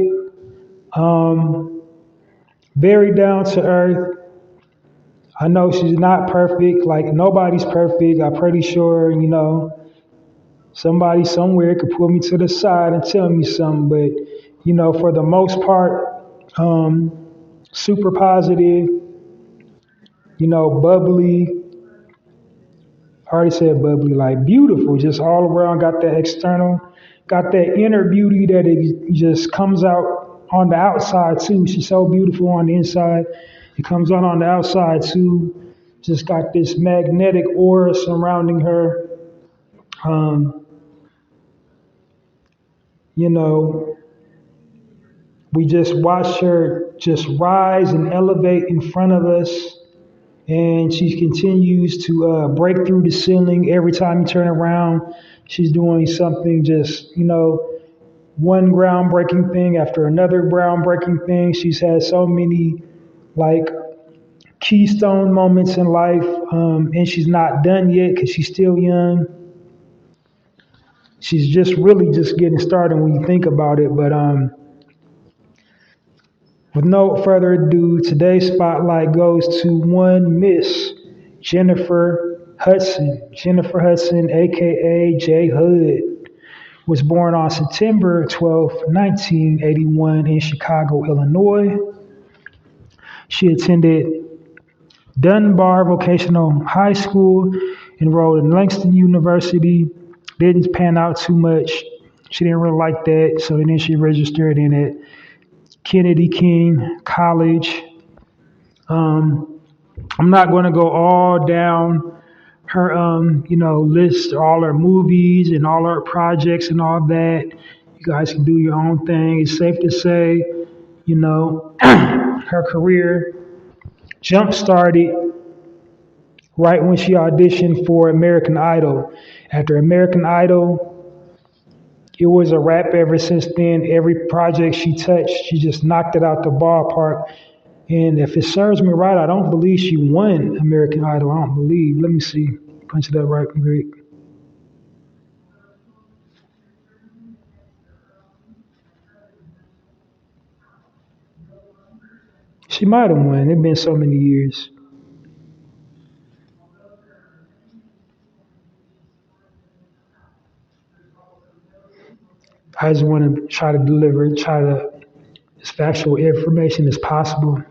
very down to earth. I know she's not perfect, like nobody's perfect. I'm pretty sure, somebody somewhere could pull me to the side and tell me something. But, for the most part, super positive, bubbly. I already said bubbly, like beautiful, just all around, got that inner beauty that it just comes out on the outside too. She's so beautiful on the inside. It comes out on the outside too. Just got this magnetic aura surrounding her. We just watched her just rise and elevate in front of us. And she continues to break through the ceiling every time you turn around. She's doing something just, one groundbreaking thing after another groundbreaking thing. She's had so many like keystone moments in life, and she's not done yet because she's still young. She's just really just getting started when you think about it. But with no further ado, today's spotlight goes to one Miss Jennifer Hudson. Jennifer Hudson, aka J Hood, was born on September 12, 1981 in Chicago, Illinois. She attended Dunbar Vocational High School, enrolled in Langston University, didn't pan out too much. She didn't really like that, so then she registered in at Kennedy King College. I'm not going to go all down her, list, all her movies and all her projects and all that. You guys can do your own thing. It's safe to say, her career jump-started right when she auditioned for American Idol. After American Idol, it was a wrap ever since then. Every project she touched, she just knocked it out the ballpark. And if it serves me right, I don't believe she won American Idol. I don't believe. Let me see. Punch it up right quick. She might have won. It's been so many years. I just want to try to as factual information as possible.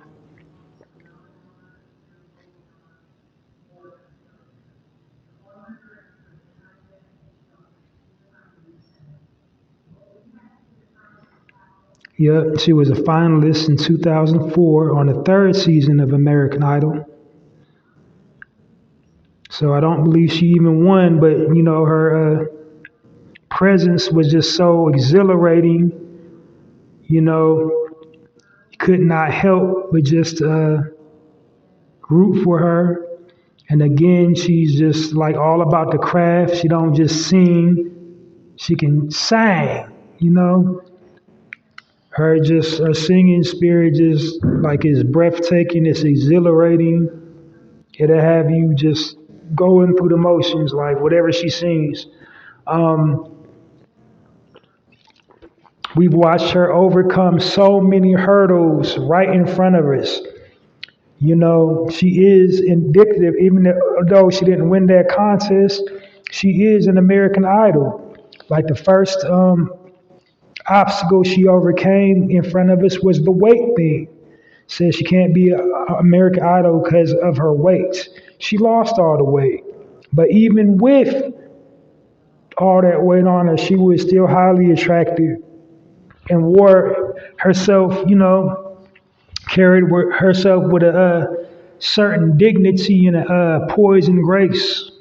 Yep, she was a finalist in 2004 on the third season of American Idol. So I don't believe she even won, but her presence was just so exhilarating. You could not help but just root for her. And again, she's just like all about the craft. She don't just sing; she can sing. Her singing spirit just like is breathtaking. It's exhilarating. It'll have you just going through the motions, like whatever she sings. Um, we've watched her overcome so many hurdles right in front of us. She is indicative, even though she didn't win that contest, she is an American Idol. Like the first obstacle she overcame in front of us was the weight thing. Said she can't be an American Idol because of her weight. She lost all the weight. But even with all that weight on her, she was still highly attractive and wore herself, carried herself with a certain dignity and a poise and grace.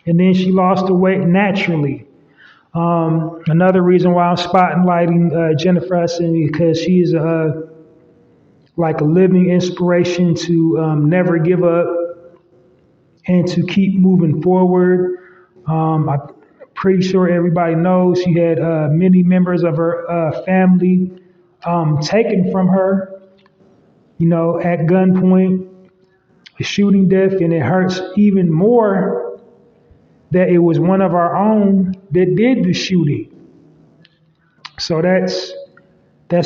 And then she lost the weight naturally. Another reason why I'm spotlighting Jennifer Hudson because she is like a living inspiration to never give up and to keep moving forward. I'm pretty sure everybody knows she had many members of her family taken from her, at gunpoint, a shooting death, and it hurts even more that it was one of our own that did the shooting. So that's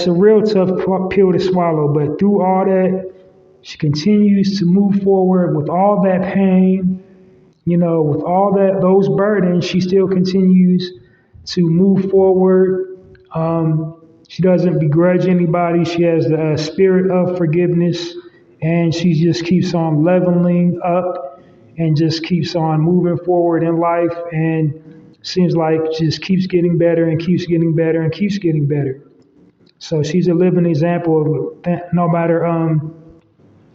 a real tough pill to swallow. But through all that, she continues to move forward with all that pain, with all those burdens. She still continues to move forward. She doesn't begrudge anybody. She has the spirit of forgiveness, and she just keeps on leveling up and just keeps on moving forward in life. And seems like just keeps getting better and keeps getting better and keeps getting better. So she's a living example of that. No matter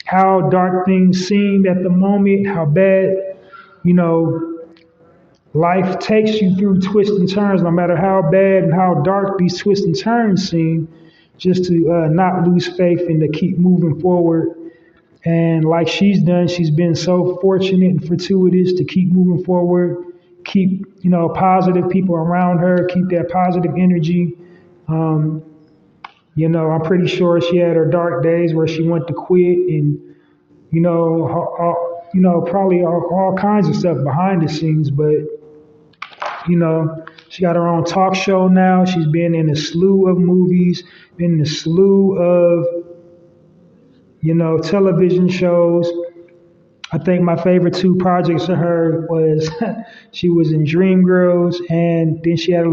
how dark things seem at the moment, how bad, life takes you through twists and turns, no matter how bad and how dark these twists and turns seem, just to not lose faith and to keep moving forward. And like she's done, she's been so fortunate and fortuitous to keep moving forward, keep, positive people around her, keep that positive energy. I'm pretty sure she had her dark days where she went to quit and, probably all kinds of stuff behind the scenes. But, she got her own talk show now. She's been in a slew of movies, been in a slew of, television shows. I think my favorite two projects of her was she was in Dreamgirls, and then she had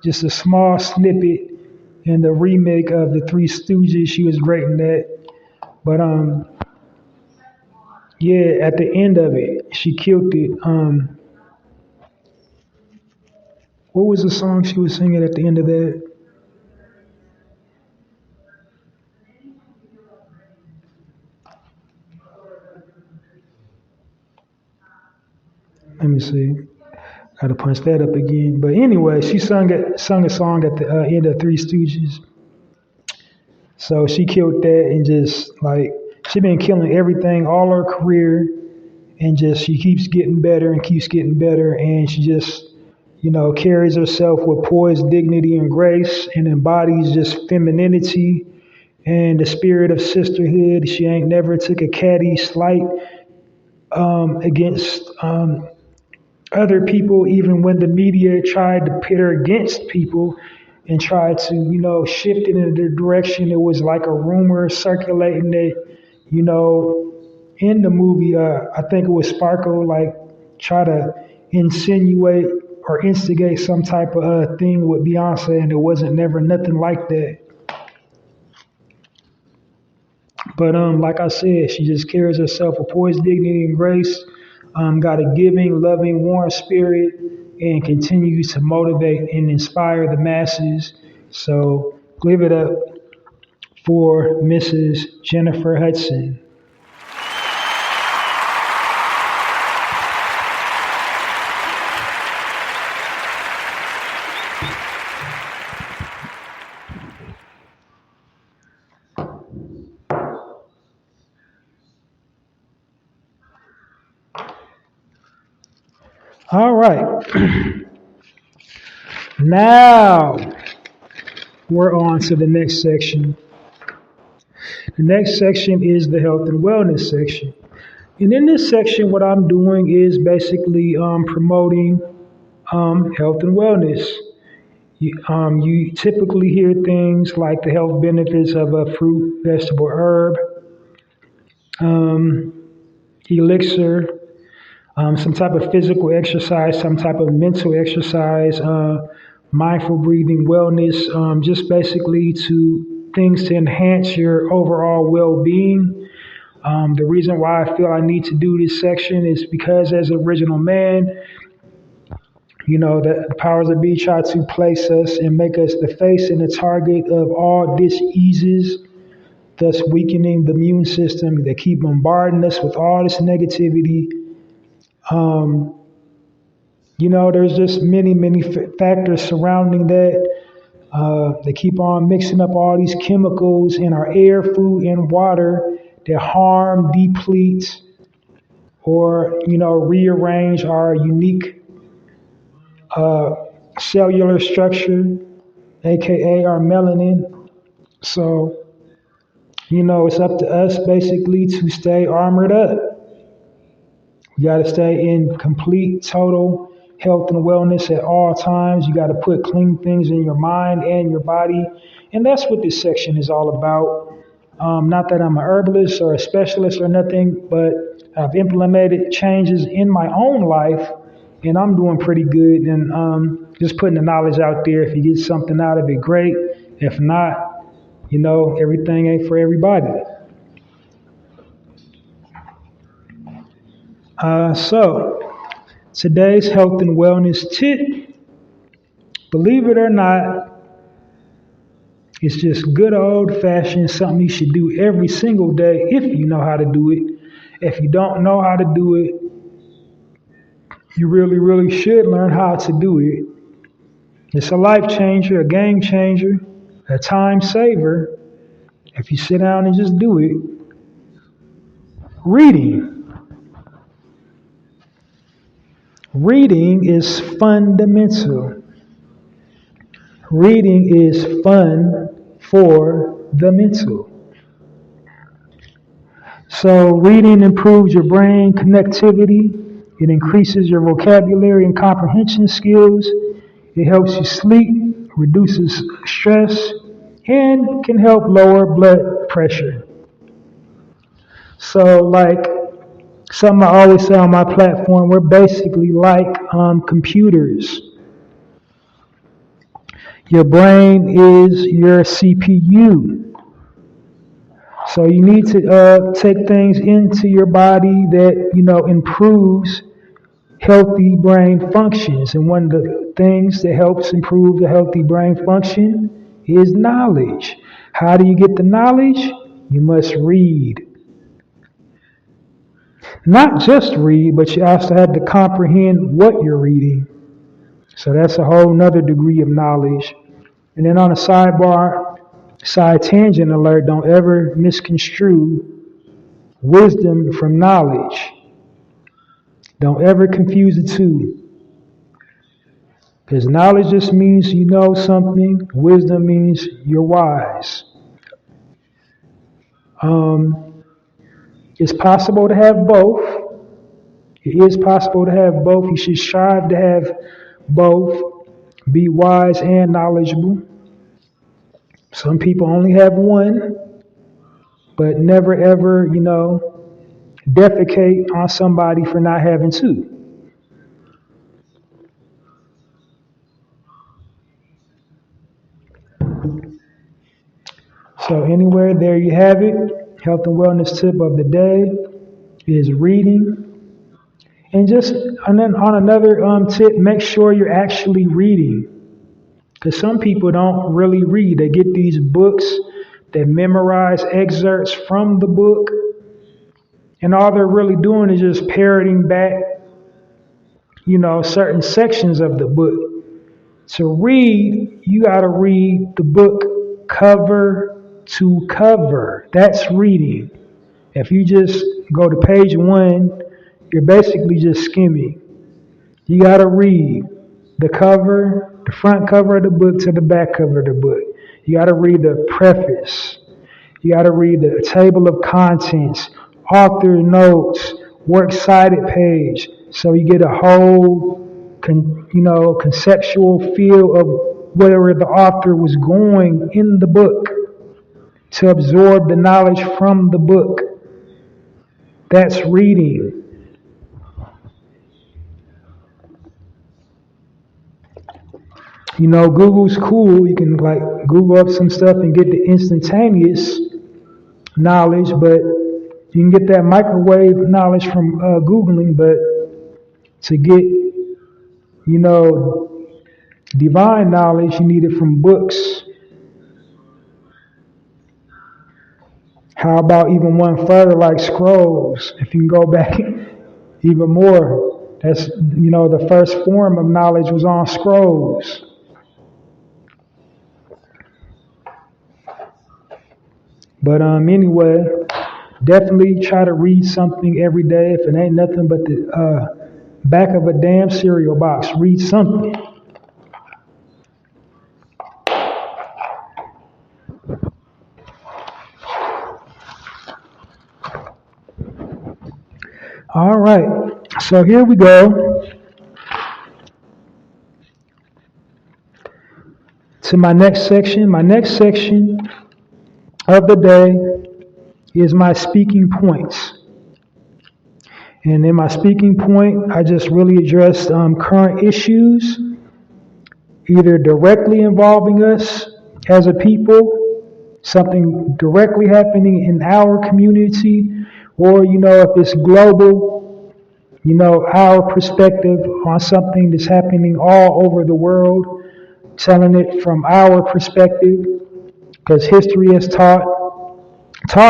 just a small snippet in the remake of the Three Stooges. She was great in that. But yeah, at the end of it, she killed it. What was the song she was singing at the end of that? Let me see. Got to punch that up again. But anyway, she sung a song at the end of Three Stooges. So she killed that and just like She been killing everything all her career, and just she keeps getting better and keeps getting better, and she just carries herself with poised dignity and grace, and embodies just femininity and the spirit of sisterhood. She ain't never took a catty slight against other people, even when the media tried to pit her against people and tried to, shift it in the direction. It was like a rumor circulating that, in the movie, I think it was Sparkle, like try to insinuate or instigate some type of thing with Beyonce, and it wasn't never nothing like that. But like I said, she just carries herself with poised dignity and grace, got a giving, loving, warm spirit, and continues to motivate and inspire the masses. So give it up for Mrs. Jennifer Hudson. All right. Now we're on to the next section. The next section is the health and wellness section. And in this section, what I'm doing is basically promoting health and wellness. You typically hear things like the health benefits of a fruit, vegetable, herb, elixir, some type of physical exercise, some type of mental exercise, mindful breathing, wellness, just basically to things to enhance your overall well-being. The reason why I feel I need to do this section is because as an original man, that the powers that be try to place us and make us the face and the target of all diseases, thus weakening the immune system. They keep bombarding us with all this negativity. There's just many factors surrounding that. They keep on mixing up all these chemicals in our air, food, and water that harm, deplete, or rearrange our unique cellular structure, aka our melanin. So, it's up to us basically to stay armored up. You got to stay in complete, total health and wellness at all times. You got to put clean things in your mind and your body. And that's what this section is all about. Not that I'm a herbalist or a specialist or nothing, but I've implemented changes in my own life, and I'm doing pretty good. And just putting the knowledge out there. If you get something out of it, great. If not, everything ain't for everybody. So today's health and wellness tip, believe it or not, it's just good old fashioned something you should do every single day if you know how to do it. If you don't know how to do it, you really should learn how to do it. It's a life changer, a game changer, a time saver if you sit down and just do it. Reading. Reading is fundamental. Reading is fun for the mental. So reading improves your brain connectivity. It increases your vocabulary and comprehension skills. It helps you sleep, reduces stress, and can help lower blood pressure. So like something I always say on my platform, we're basically like computers. Your brain is your CPU. So you need to take things into your body that, improves healthy brain functions. And one of the things that helps improve the healthy brain function is knowledge. How do you get the knowledge? You must read. Not just read, but you also have to comprehend what you're reading. So that's a whole nother degree of knowledge. And then on a side tangent alert, don't ever misconstrue wisdom from knowledge. Don't ever confuse the two. Because knowledge just means you know something, wisdom means you're wise. It's possible to have both. It is possible to have both. You should strive to have both, be wise and knowledgeable. Some people only have one, but never ever, defecate on somebody for not having two. So anywhere, there you have it. Health and wellness tip of the day is reading. And then on another tip, make sure you're actually reading. Because some people don't really read. They get these books, they memorize excerpts from the book, and all they're really doing is just parroting back, certain sections of the book. To read, you got to read the book cover to cover. That's reading. If you just go to page 1, you're basically just skimming. You got to read the cover, the front cover of the book to the back cover of the book. You got to read the preface. You got to read the table of contents, author notes, works cited page, so you get a whole, conceptual feel of where the author was going in the book to absorb the knowledge from the book. That's reading. Google's cool. You can Google up some stuff and get the instantaneous knowledge, but you can get that microwave knowledge from Googling, but to get, divine knowledge, you need it from books. How about even one further, like scrolls? If you can go back even more, that's, the first form of knowledge was on scrolls. But anyway, definitely try to read something every day. If it ain't nothing but the back of a damn cereal box, read something. All right, so here we go to my next section. My next section of the day is my speaking points. And in my speaking point, I just really addressed current issues, either directly involving us as a people, something directly happening in our community, or, if it's global, our perspective on something that's happening all over the world, telling it from our perspective, because history has taught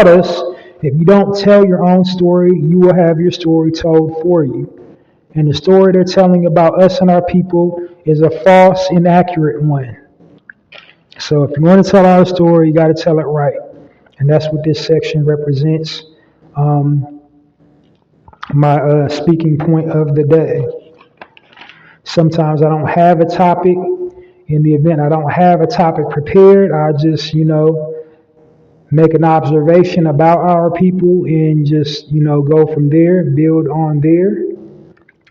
us, if you don't tell your own story, you will have your story told for you. And the story they're telling about us and our people is a false, inaccurate one. So if you want to tell our story, you got to tell it right. And that's what this section represents. My speaking point of the day. Sometimes I don't have a topic. In the event I don't have a topic prepared, I just, make an observation about our people and just, go from there, build on there.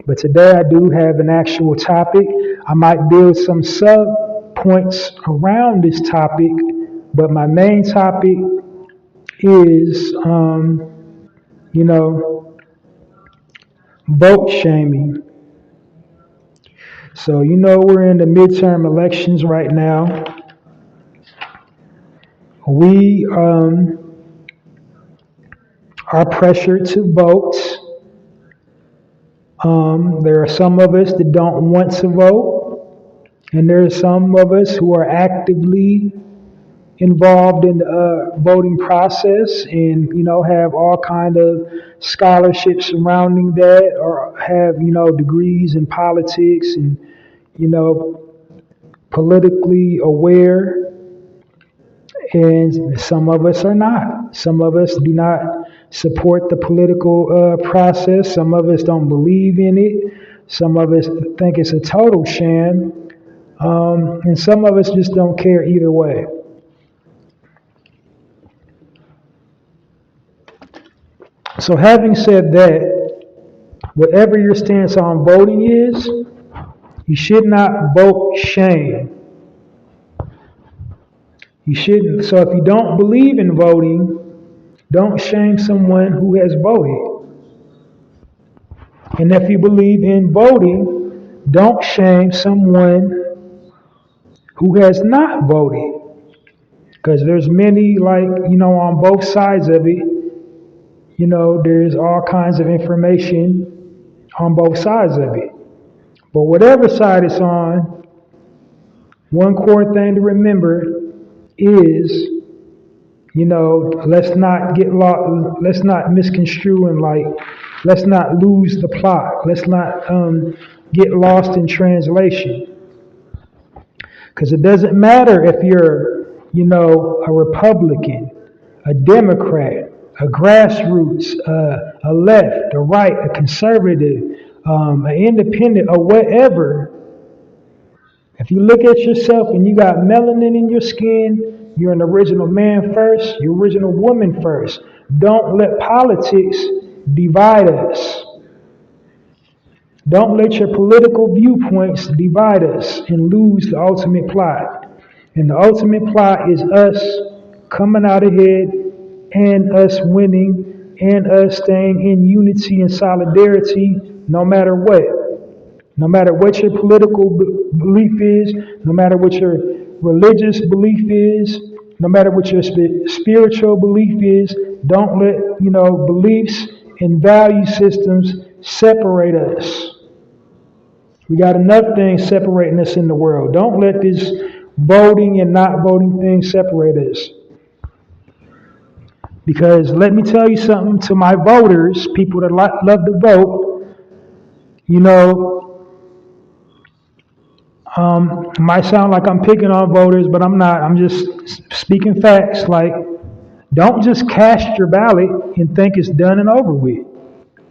But today I do have an actual topic. I might build some sub points around this topic, but my main topic is, vote shaming. So, we're in the midterm elections right now. We are pressured to vote. There are some of us that don't want to vote, and there are some of us who are actively involved in the voting process and, have all kind of scholarships surrounding that, or have, degrees in politics and, politically aware. And some of us are not. Some of us do not support the political process. Some of us don't believe in it. Some of us think it's a total sham. And some of us just don't care either way. So having said that, whatever your stance on voting is, you should not vote shame. You shouldn't. So if you don't believe in voting, don't shame someone who has voted. And if you believe in voting, don't shame someone who has not voted. Because there's many, on both sides of it, there's all kinds of information on both sides of it. But whatever side it's on, one core thing to remember is, let's not get lost, let's not misconstrue and let's not lose the plot. Let's not get lost in translation. Because it doesn't matter if you're, a Republican, a Democrat, a grassroots, a left, a right, a conservative, an independent, or whatever. If you look at yourself and you got melanin in your skin, you're an original man first, you're original woman first. Don't let politics divide us. Don't let your political viewpoints divide us and lose the ultimate plot. And the ultimate plot is us coming out ahead and us winning and us staying in unity and solidarity no matter what. No matter what your political belief is, no matter what your religious belief is, no matter what your spiritual belief is, don't let, beliefs and value systems separate us. We got enough things separating us in the world. Don't let this voting and not voting thing separate us. Because let me tell you something to my voters, people that love to vote, might sound like I'm picking on voters, but I'm not. I'm just speaking facts. Don't just cast your ballot and think it's done and over with.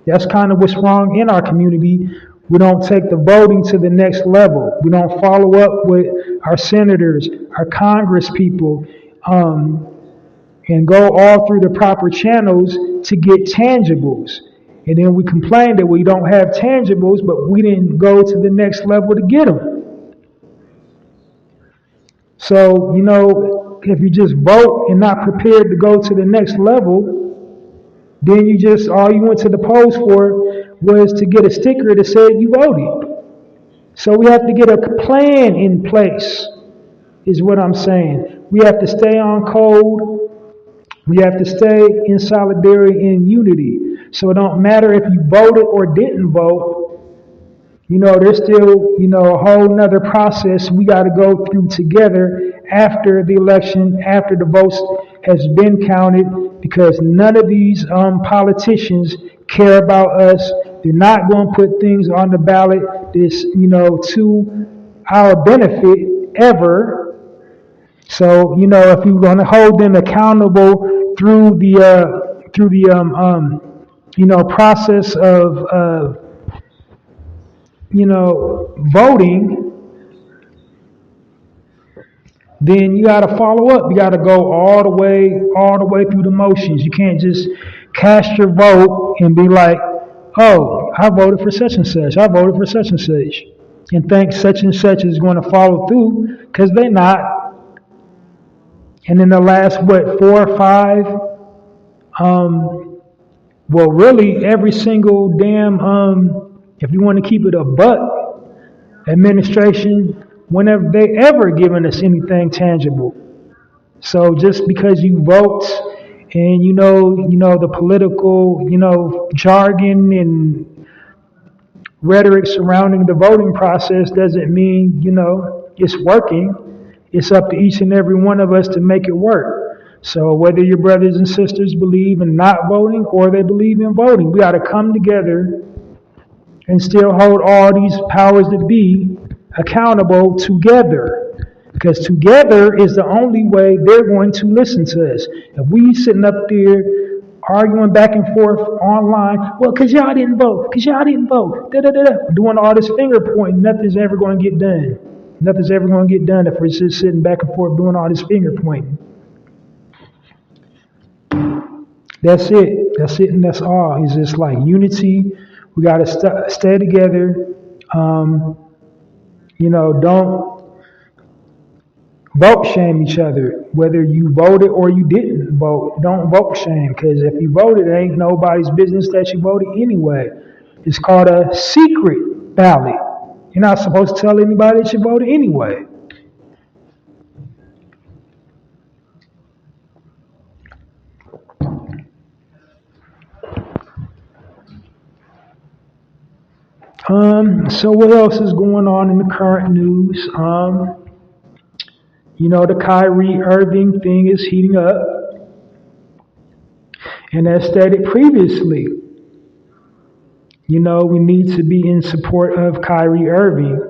That's kind of what's wrong in our community. We don't take the voting to the next level. We don't follow up with our senators, our Congress people, and go all through the proper channels to get tangibles. And then we complain that we don't have tangibles, but we didn't go to the next level to get them. So, if you just vote and not prepared to go to the next level, then all you went to the polls for was to get a sticker that said you voted. So we have to get a plan in place, is what I'm saying. We have to stay on code. We have to stay in solidarity and unity. So it don't matter if you voted or didn't vote. There's still, a whole nother process we got to go through together after the election, after the votes has been counted, because none of these politicians care about us. They're not going to put things on the ballot that's, to our benefit ever. So, if you're going to hold them accountable through the process of voting, then you got to follow up. You got to go all the way through the motions. You can't just cast your vote and be like, oh, I voted for such and such. I voted for such and such. And think such and such is going to follow through, because they're not. And in the last, 4 or 5, really every single damn, if you want to keep it a buck, administration, whenever they ever given us anything tangible. So just because you vote and the political, jargon and rhetoric surrounding the voting process doesn't mean, it's working. It's up to each and every one of us to make it work. So whether your brothers and sisters believe in not voting or they believe in voting, we got to come together and still hold all these powers that be accountable together. Because together is the only way they're going to listen to us. If we sitting up there arguing back and forth online. Well, because y'all didn't vote. Because y'all didn't vote. Da-da-da-da. Doing all this finger pointing. Nothing's ever going to get done. Nothing's ever going to get done if we're just sitting back and forth doing all this finger pointing. That's it. That's it and that's all. It's just like unity. We got to stay together. Don't vote shame each other. Whether you voted or you didn't vote, don't vote shame. Because if you voted, it ain't nobody's business that you voted anyway. It's called a secret ballot. You're not supposed to tell anybody that you voted anyway. So what else is going on in the current news? The Kyrie Irving thing is heating up. And as stated previously, we need to be in support of Kyrie Irving.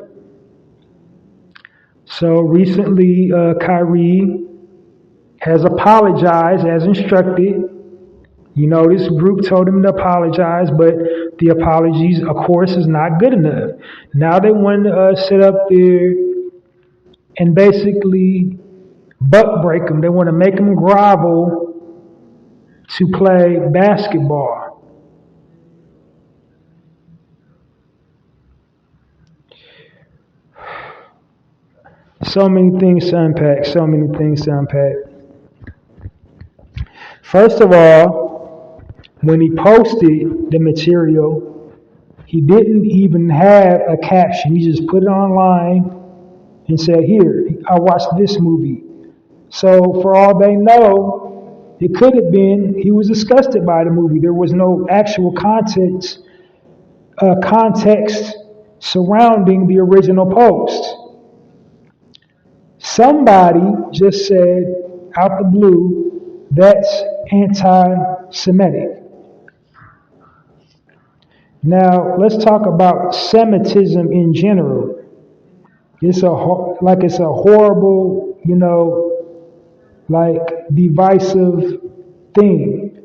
So recently, Kyrie has apologized as instructed. This group told him to apologize, but the apologies, of course, is not good enough. Now they want to sit up there and basically butt break him. They want to make him grovel to play basketball. So many things to unpack. First of all, when he posted the material, he didn't even have a caption. He just put it online and said, "Here, I watched this movie." So for all they know, it could have been he was disgusted by the movie. There was no actual context surrounding the original post. Somebody just said out the blue, "That's anti-Semitic." Now, let's talk about Semitism in general. It's a horrible, divisive thing.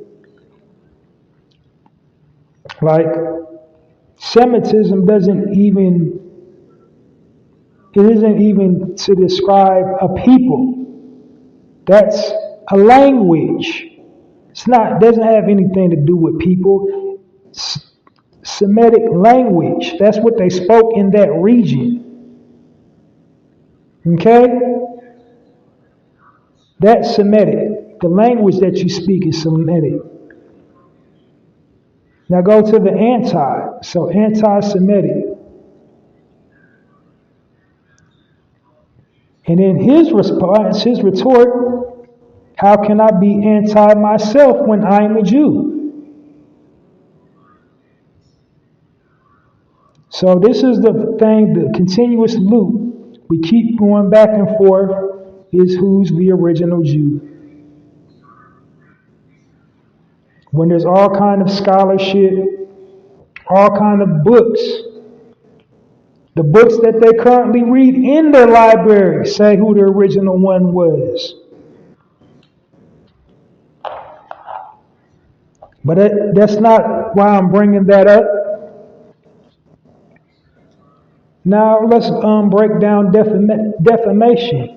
Like, Semitism isn't even to describe a people. That's a language. Doesn't have anything to do with people. Semitic language. That's what they spoke in that region. Okay? That's Semitic. The language that you speak is Semitic. Now go to the anti. So anti-Semitic. And in his response, his retort, how can I be anti myself when I am a Jew? So this is the thing, the continuous loop. We keep going back and forth is who's the original Jew. When there's all kind of scholarship, all kind of books, the books that they currently read in their library say who the original one was. But that's not why I'm bringing that up. Now let's break down defamation.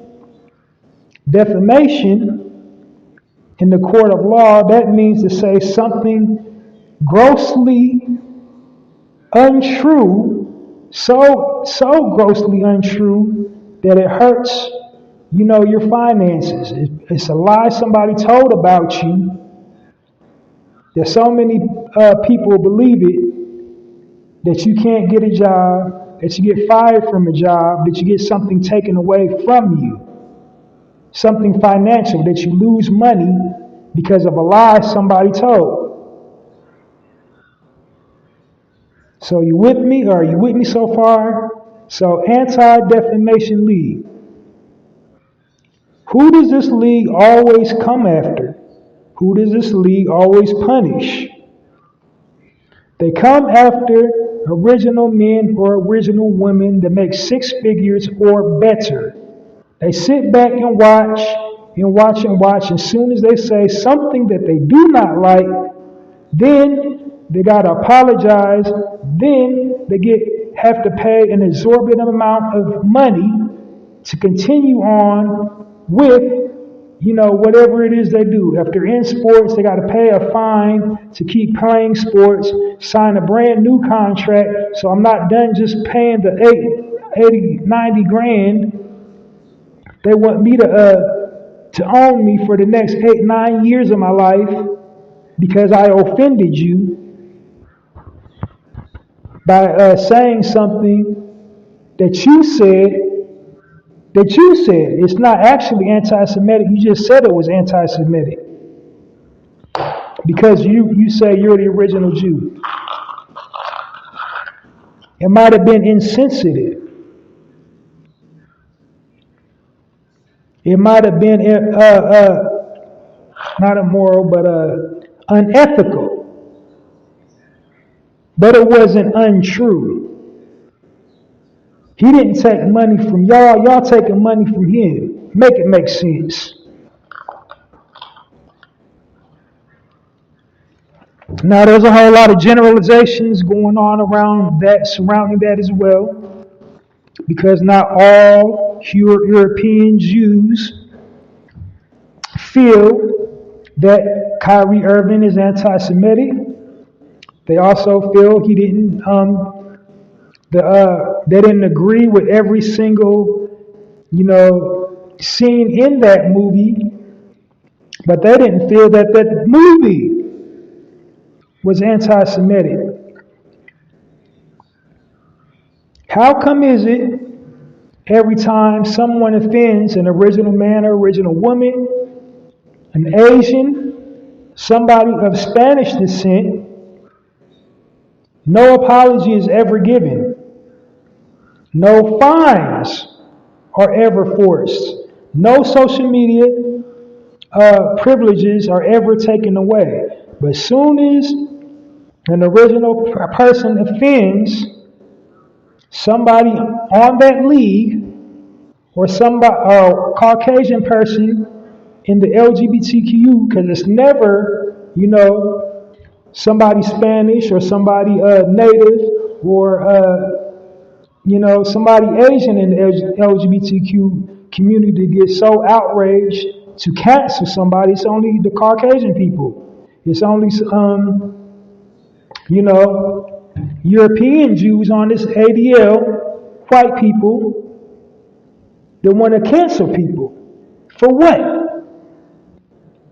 Defamation in the court of law, that means to say something grossly untrue, so grossly untrue that it hurts, your finances. It's a lie somebody told about you. There's so many people believe it that you can't get a job, that you get fired from a job, that you get something taken away from you. Something financial, that you lose money because of a lie somebody told. So you with me? Or are you with me so far? So Anti-Defamation League. Who does this league always come after? Who does this league always punish? They come after original men or original women that make six figures or better. They sit back and watch and watch and watch. As soon as they say something that they do not like, then they gotta apologize. Then they have to pay an exorbitant amount of money to continue on with whatever it is they do. If they're in sports, they got to pay a fine to keep playing sports, sign a brand new contract. So I'm not done just paying the 80, 90 grand. They want me to own me for the next 8, 9 years of my life because I offended you by saying something that you said. It's not actually anti-Semitic. You just said it was anti-Semitic because you say you're the original Jew. It might have been insensitive. It might have been not immoral, but unethical. But it wasn't untrue. He didn't take money from y'all. Y'all taking money from him. Make it make sense. Now, there's a whole lot of generalizations going on surrounding that as well, because not all European Jews feel that Kyrie Irving is anti-Semitic. They also feel he didn't. They didn't agree with every single, scene in that movie, but they didn't feel that movie was anti-Semitic. How come is it every time someone offends an original man or original woman, an Asian, somebody of Spanish descent, no apology is ever given? No fines are ever forced. No social media privileges are ever taken away. But as soon as an original person offends somebody on that league or a Caucasian person in the LGBTQ, because it's never, somebody Spanish or somebody native or somebody Asian in the LGBTQ community gets so outraged to cancel somebody. It's only the Caucasian people. It's only, European Jews on this ADL, white people, that want to cancel people. For what?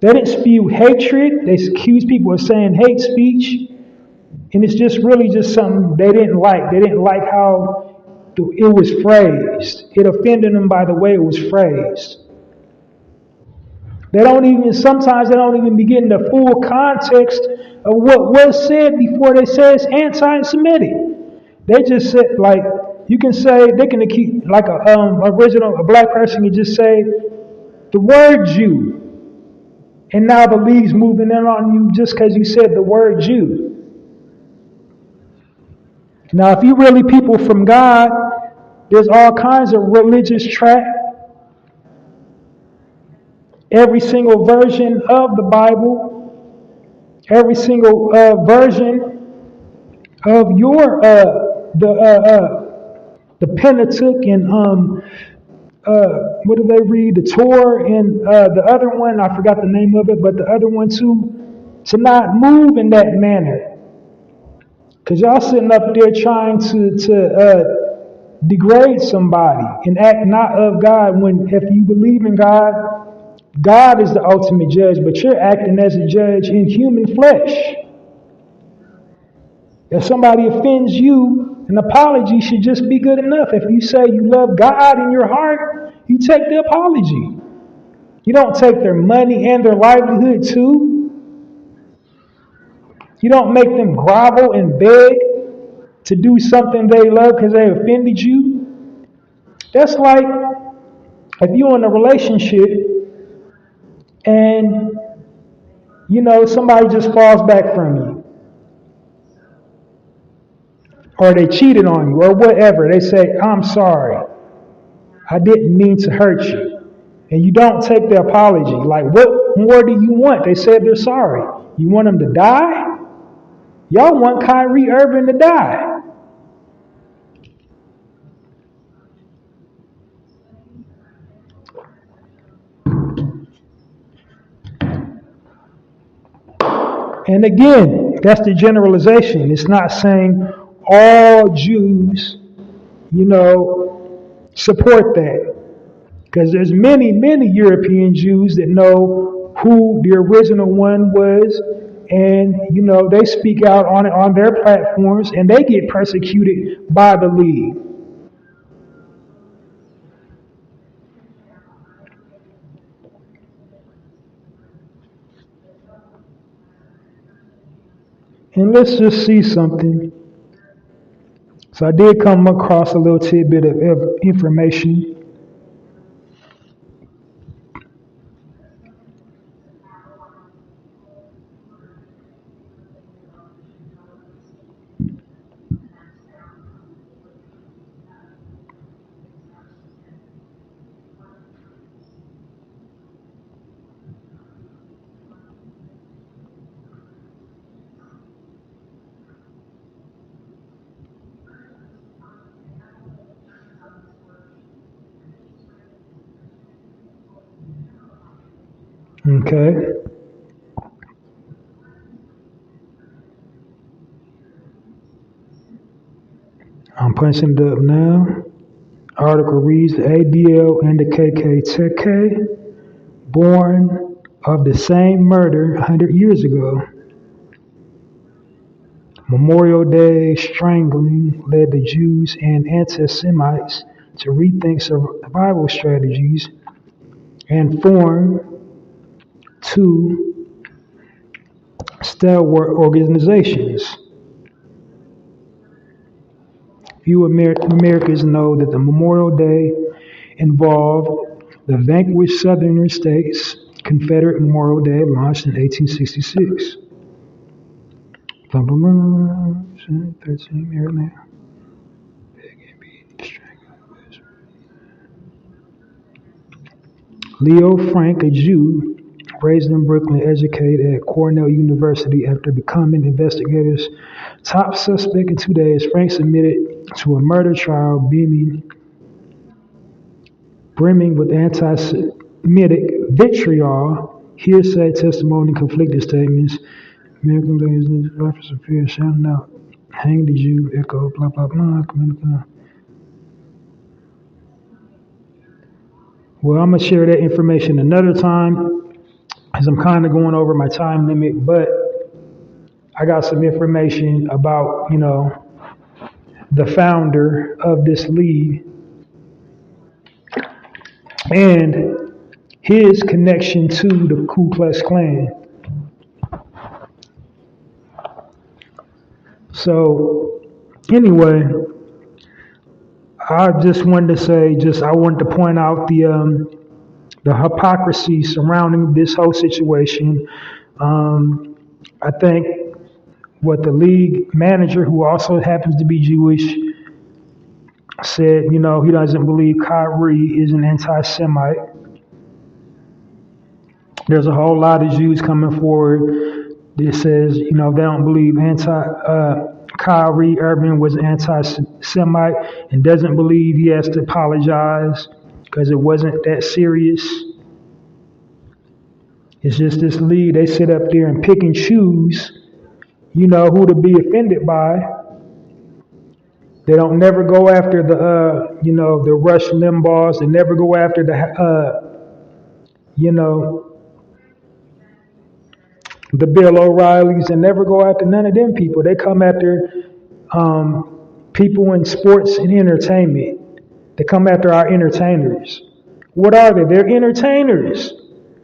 They didn't spew hatred. They accuse people of saying hate speech. And it's just really just something they didn't like. They didn't like how it was phrased. It offended them by the way it was phrased. Sometimes they don't even be getting the full context of what was said before they say it's anti-Semitic. They just said, you can say, they can keep, a black person can just say the word Jew. And now the league's moving in on you just because you said the word Jew. Now, if you really people from God, there's all kinds of religious track. Every single version of the Bible, every single version of your the Pentateuch and what do they read? The Torah and the other one, I forgot the name of it, but the other one too, to not move in that manner. Because y'all sitting up there trying to degrade somebody and act not of God, when if you believe in God, God is the ultimate judge, but you're acting as a judge in human flesh. If somebody offends you, an apology should just be good enough. If you say you love God in your heart, you take the apology. You don't take their money and their livelihood too. You don't make them grovel and beg to do something they love because they offended you. That's like if you're in a relationship and, somebody just falls back from you. Or they cheated on you or whatever. They say, I'm sorry. I didn't mean to hurt you. And you don't take the apology. Like, what more do you want? They said they're sorry. You want them to die? Y'all want Kyrie Irving to die. And again, that's the generalization. It's not saying all Jews, support that. Because there's many, many European Jews that know who the original one was, and they speak out on it on their platforms, and they get persecuted by the league. And let's just see something. So I did come across a little tidbit of information. Okay. I'm punching it up now. Article reads the ADL and the KKK born of the same murder 100 years ago. Memorial Day strangling led the Jews and anti-Semites to rethink survival strategies and form two stalwart organizations. Few Americans know that the Memorial Day involved the vanquished Southern states' Confederate Memorial Day launched in 1866. 13 Maryland. Leo Frank, a Jew, raised in Brooklyn, educated at Cornell University after becoming investigators' top suspect in 2 days. Frank submitted to a murder trial brimming with anti-Semitic vitriol, hearsay testimony, conflicting statements. American ladies reference appear shouting out, "Hang the Jew!" Echo, blah blah blah. Well, I'm gonna share that information another time, as I'm kind of going over my time limit. But I got some information about the founder of this league and his connection to the Ku Klux Klan. So, anyway, I just wanted to say, I wanted to point out the hypocrisy surrounding this whole situation. I think what the league manager, who also happens to be Jewish, said, he doesn't believe Kyrie is an anti-Semite. There's a whole lot of Jews coming forward that says, they don't believe Kyrie Irving was anti-Semite and doesn't believe he has to apologize because it wasn't that serious. It's just this league, they sit up there and pick and choose, who to be offended by. They don't never go after the Rush Limbaughs. They never go after the Bill O'Reillys. They never go after none of them people. They come after people in sports and entertainment. They come after our entertainers. What are they? They're entertainers.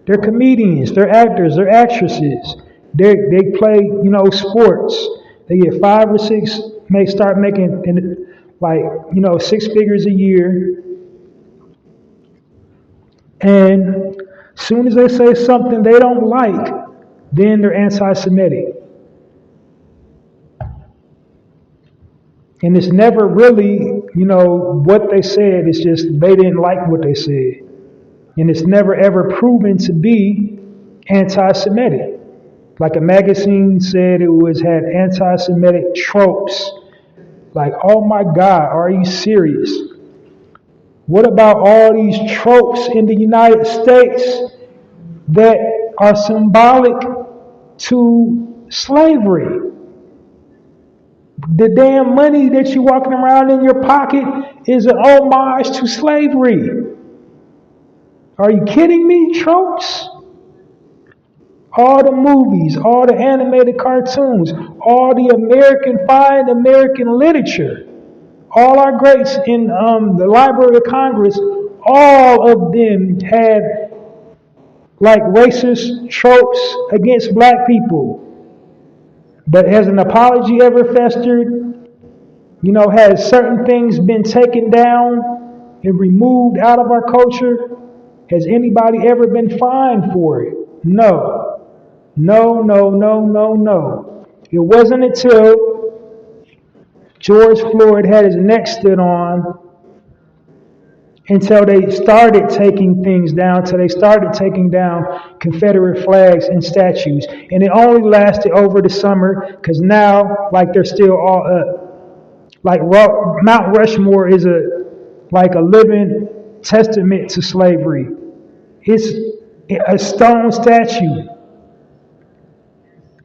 They're comedians. They're actors. They're actresses. They play, sports. They get 5 or 6, may start making 6 figures a year. And as soon as they say something they don't like, then they're anti-Semitic. And it's never really, what they said. It's just they didn't like what they said. And it's never ever proven to be anti-Semitic. Like a magazine said had anti-Semitic tropes. Like, oh my God, are you serious? What about all these tropes in the United States that are symbolic to slavery? The damn money that you're walking around in your pocket is an homage to slavery. Are you kidding me? Tropes? All the movies, all the animated cartoons, all the fine American literature, all our greats in the Library of Congress, all of them had like racist tropes against black people. But has an apology ever festered? Has certain things been taken down and removed out of our culture? Has anybody ever been fined for it? No. No, no, no, no, no. It wasn't until George Floyd had his neck stood on until they started taking things down, until they started taking down Confederate flags and statues. And it only lasted over the summer because now, like, they're still all up. Like Mount Rushmore is a living testament to slavery. It's a stone statue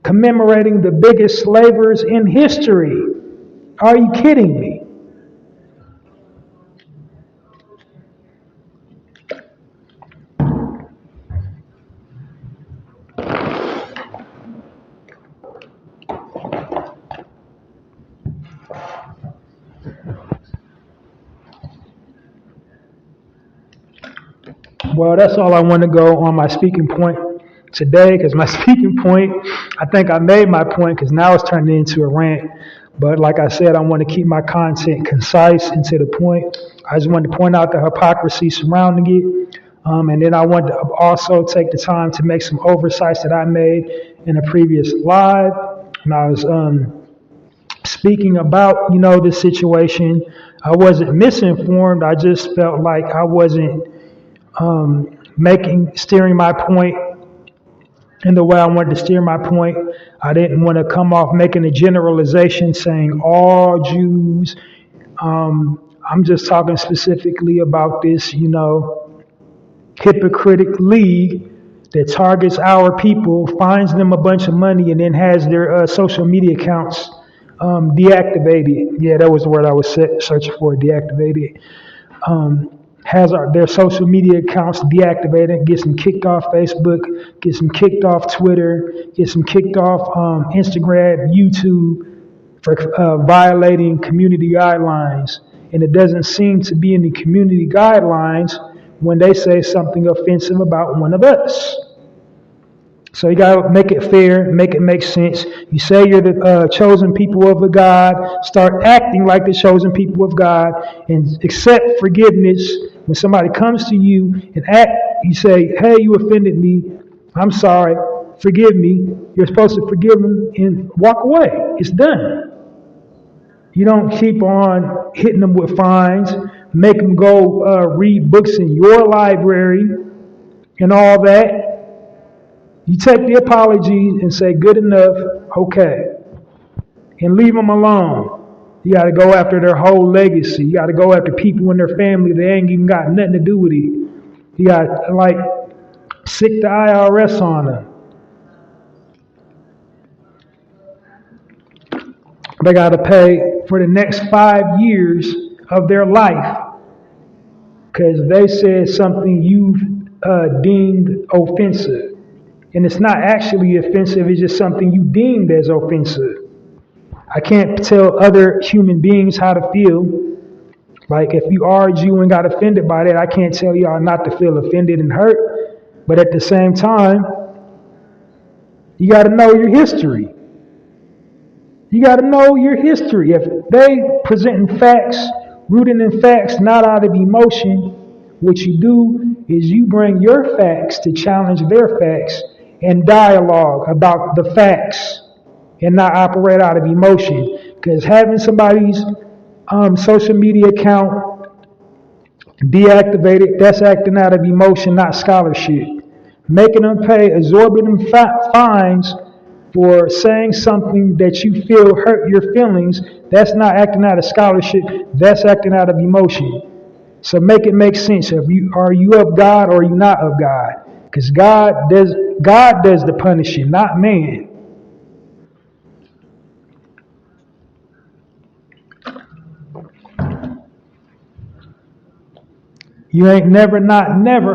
commemorating the biggest slavers in history. Are you kidding me? Well, that's all I want to go on my speaking point today, because my speaking point, I think I made my point, because now it's turned into a rant. But like I said, I want to keep my content concise and to the point. I just wanted to point out the hypocrisy surrounding it. And then I wanted to also take the time to make some oversights that I made in a previous live. And I was speaking about, this situation. I wasn't misinformed. I just felt like I wasn't steering my point in the way I wanted to steer my point. I didn't want to come off making a generalization saying all Jews. I'm just talking specifically about this, hypocritic league that targets our people, finds them a bunch of money, and then has their social media accounts deactivated. Yeah, that was the word I was searching for, deactivated. Has their social media accounts deactivated, gets them kicked off Facebook, gets them kicked off Twitter, gets them kicked off Instagram, YouTube for violating community guidelines. And it doesn't seem to be in the community guidelines when they say something offensive about one of us. So you got to make it fair, make it make sense. You say you're the chosen people of a God, start acting like the chosen people of God, and accept forgiveness. When somebody comes to you and you say, hey, you offended me, I'm sorry, forgive me. You're supposed to forgive them and walk away. It's done. You don't keep on hitting them with fines, make them go read books in your library and all that. You take the apology and say, good enough, okay, and leave them alone. You got to go after their whole legacy. You got to go after people in their family that ain't even got nothing to do with it. You got to, sick the IRS on them. They got to pay for the next 5 years of their life because they said something you deemed offensive. And it's not actually offensive, it's just something you deemed as offensive. I can't tell other human beings how to feel. Like if you are a Jew and got offended by that, I can't tell y'all not to feel offended and hurt. But at the same time, you got to know your history. You got to know your history. If they presenting facts, rooted in facts, not out of emotion, what you do is you bring your facts to challenge their facts and dialogue about the facts and not operate out of emotion. Because having somebody's social media account Deactivated, that's acting out of emotion, not scholarship. Making them pay exorbitant fines for saying something that you feel hurt your feelings, that's not acting out of scholarship, that's acting out of emotion. So make it make sense. Are you of God or are you not of God? Because God does the punishing, not man. You ain't never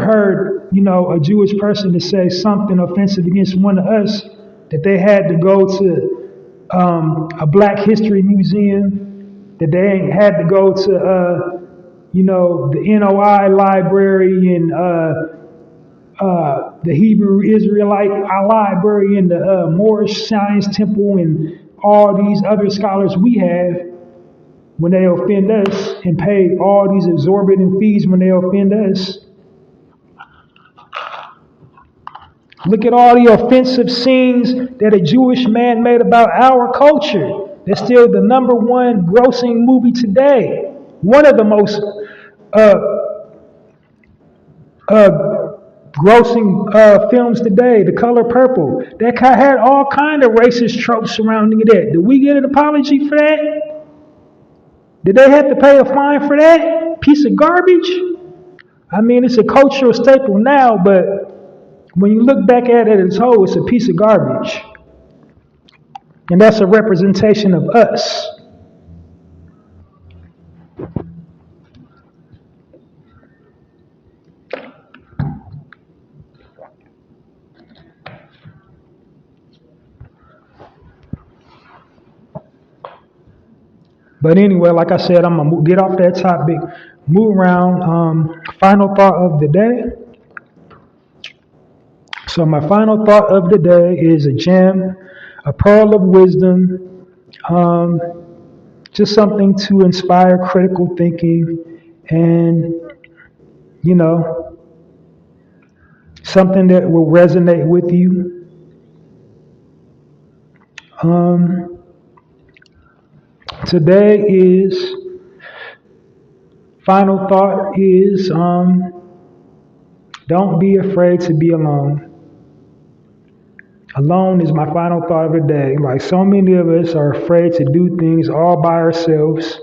heard, a Jewish person to say something offensive against one of us that they had to go to a Black History Museum, that they ain't had to go to, the NOI library and the Hebrew Israelite library and the Moorish Science Temple and all these other scholars we have when they offend us and pay all these exorbitant fees when they offend us. Look at all the offensive scenes that a Jewish man made about our culture. That's still the number one grossing movie today. One of the most grossing films today, The Color Purple. That had all kind of racist tropes surrounding that. Did we get an apology for that? Did they have to pay a fine for that? Piece of garbage? I mean, it's a cultural staple now, but when you look back at it as a whole, it's a piece of garbage. And that's a representation of us. But anyway, like I said, I'm going to get off that topic, move around. Final thought of the day. So my final thought of the day is a gem, a pearl of wisdom, just something to inspire critical thinking and, something that will resonate with you. Today is, final thought is, don't be afraid to be alone. Alone is my final thought of the day. Like so many of us are afraid to do things all by ourselves.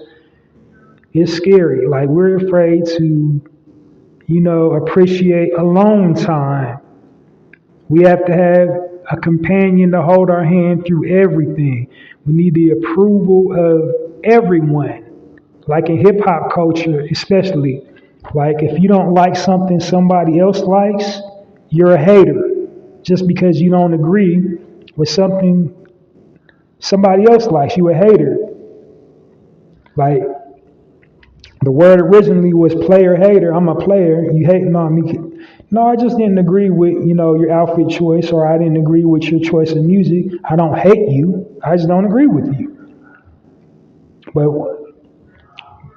It's scary. Like we're afraid to, appreciate alone time. We have to have a companion to hold our hand through everything. We need the approval of everyone. Like in hip hop culture, especially. Like if you don't like something somebody else likes, you're a hater. Just because you don't agree with something somebody else likes, you a hater. Like the word originally was player hater. I'm a player. You hating on me. No, I just didn't agree with, your outfit choice, or I didn't agree with your choice of music. I don't hate you. I just don't agree with you. But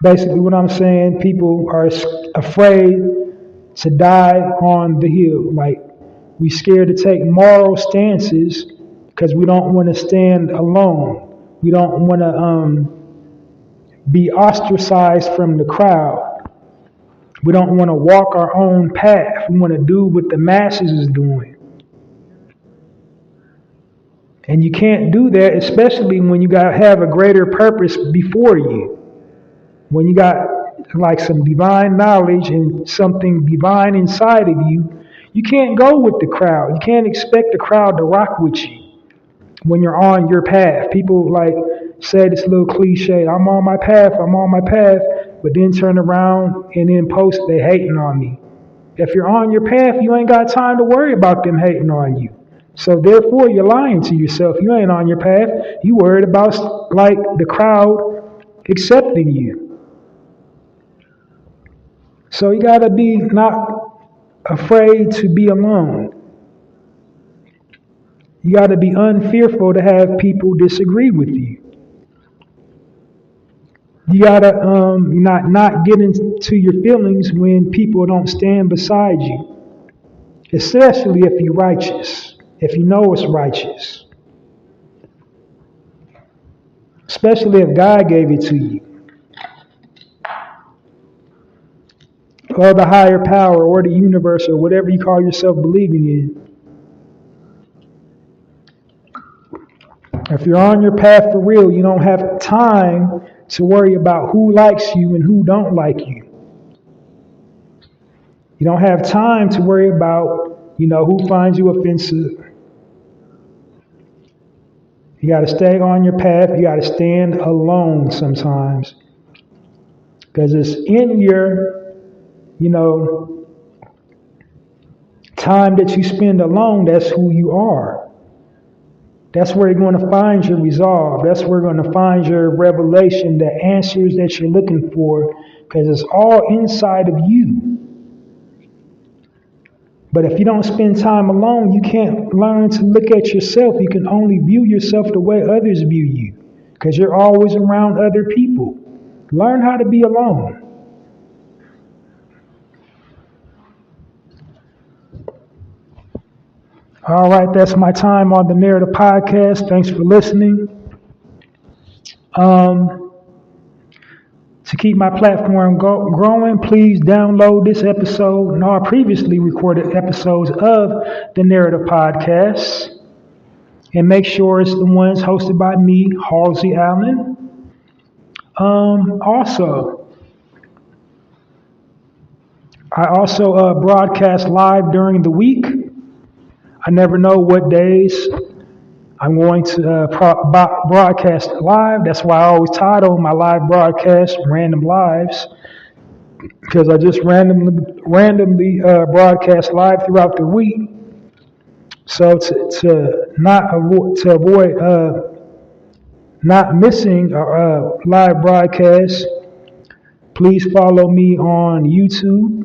basically what I'm saying, people are afraid to die on the hill. Like we scared to take moral stances because we don't want to stand alone. We don't want to be ostracized from the crowd. We don't want to walk our own path. We want to do what the masses is doing. And you can't do that, especially when you have a greater purpose before you. When you got like some divine knowledge and something divine inside of you, you can't go with the crowd. You can't expect the crowd to rock with you when you're on your path. People like say this little cliche, I'm on my path, but then turn around and then post they hating on me. If you're on your path, you ain't got time to worry about them hating on you. So therefore, you're lying to yourself. You ain't on your path. You worried about like the crowd accepting you. So you gotta be not afraid to be alone. You gotta be unfearful to have people disagree with you. You gotta not get into your feelings when people don't stand beside you, especially if you're righteous, if you know it's righteous, especially if God gave it to you. or the higher power or the universe or whatever you call yourself believing in. If you're on your path for real, you don't have time to worry about who likes you and who don't like you. You don't have time to worry about, who finds you offensive. You got to stay on your path. You got to stand alone sometimes. Because it's in your, time that you spend alone, that's who you are. That's where you're going to find your resolve. That's where you're going to find your revelation, the answers that you're looking for, because it's all inside of you. But if you don't spend time alone, you can't learn to look at yourself. You can only view yourself the way others view you, because you're always around other people. Learn how to be alone. All right, that's my time on the Narrator podcast. Thanks for listening. To keep my platform growing, please download this episode and all previously recorded episodes of the Narrator podcast. And make sure it's the ones hosted by me, Halsey Allen. I also broadcast live during the week. I never know what days I'm going to broadcast live. That's why I always title my live broadcast Random Lives, because I just randomly broadcast live throughout the week. So to avoid not missing a live broadcast, please follow me on YouTube.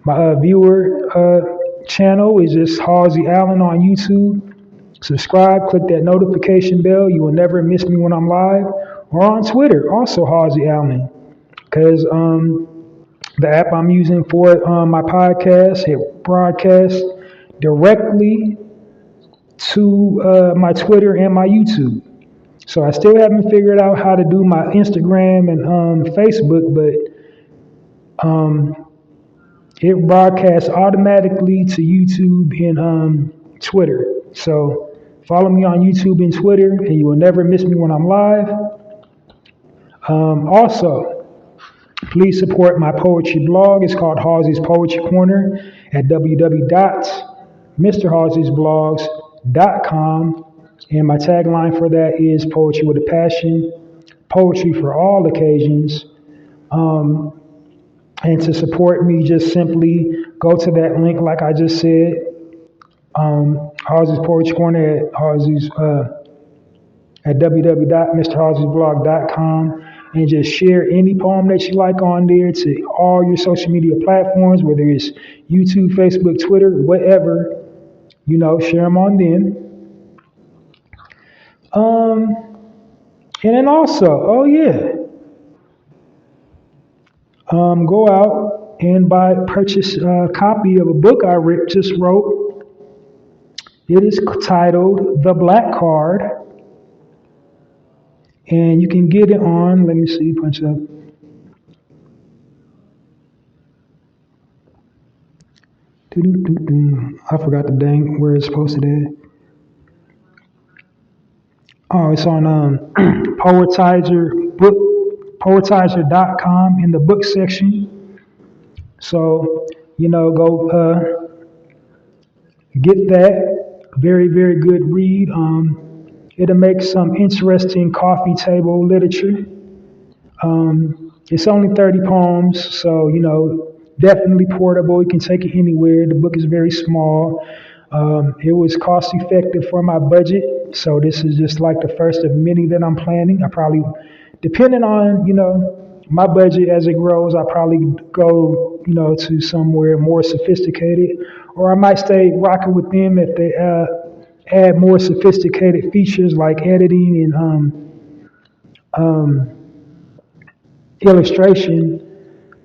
My viewer channel is just Halsey Allen on YouTube. Subscribe, click that notification bell. You will never miss me when I'm live. Or on Twitter, also Halsey Allen. Because the app I'm using for my podcast, it broadcasts directly to my Twitter and my YouTube. So I still haven't figured out how to do my Instagram and Facebook, but it broadcasts automatically to YouTube and Twitter. So follow me on YouTube and Twitter, and you will never miss me when I'm live. Also, please support my poetry blog. It's called Halsey's Poetry Corner at www.mrhalseysblogs.com. And my tagline for that is Poetry with a Passion, Poetry for All Occasions. And to support me, just simply go to that link like I just said, Halsey's Poetry Corner at www.mrhalseysblog.com, and just share any poem that you like on there to all your social media platforms, whether it's YouTube, Facebook, Twitter, whatever, share them on them. And then also, go out and purchase a copy of a book I just wrote. It is titled The Black Card, and you can get it on, let me see, punch up. I forgot the dang where it's posted at. Oh, it's on poetizer.com in the book section. So, go get that. Very, very good read. It'll make some interesting coffee table literature. It's only 30 poems, so, definitely portable. You can take it anywhere. The book is very small. It was cost effective for my budget. So this is just like the first of many that I'm planning. I probably, depending on, my budget as it grows, I probably go, to somewhere more sophisticated, or I might stay rocking with them if they add more sophisticated features like editing and illustration.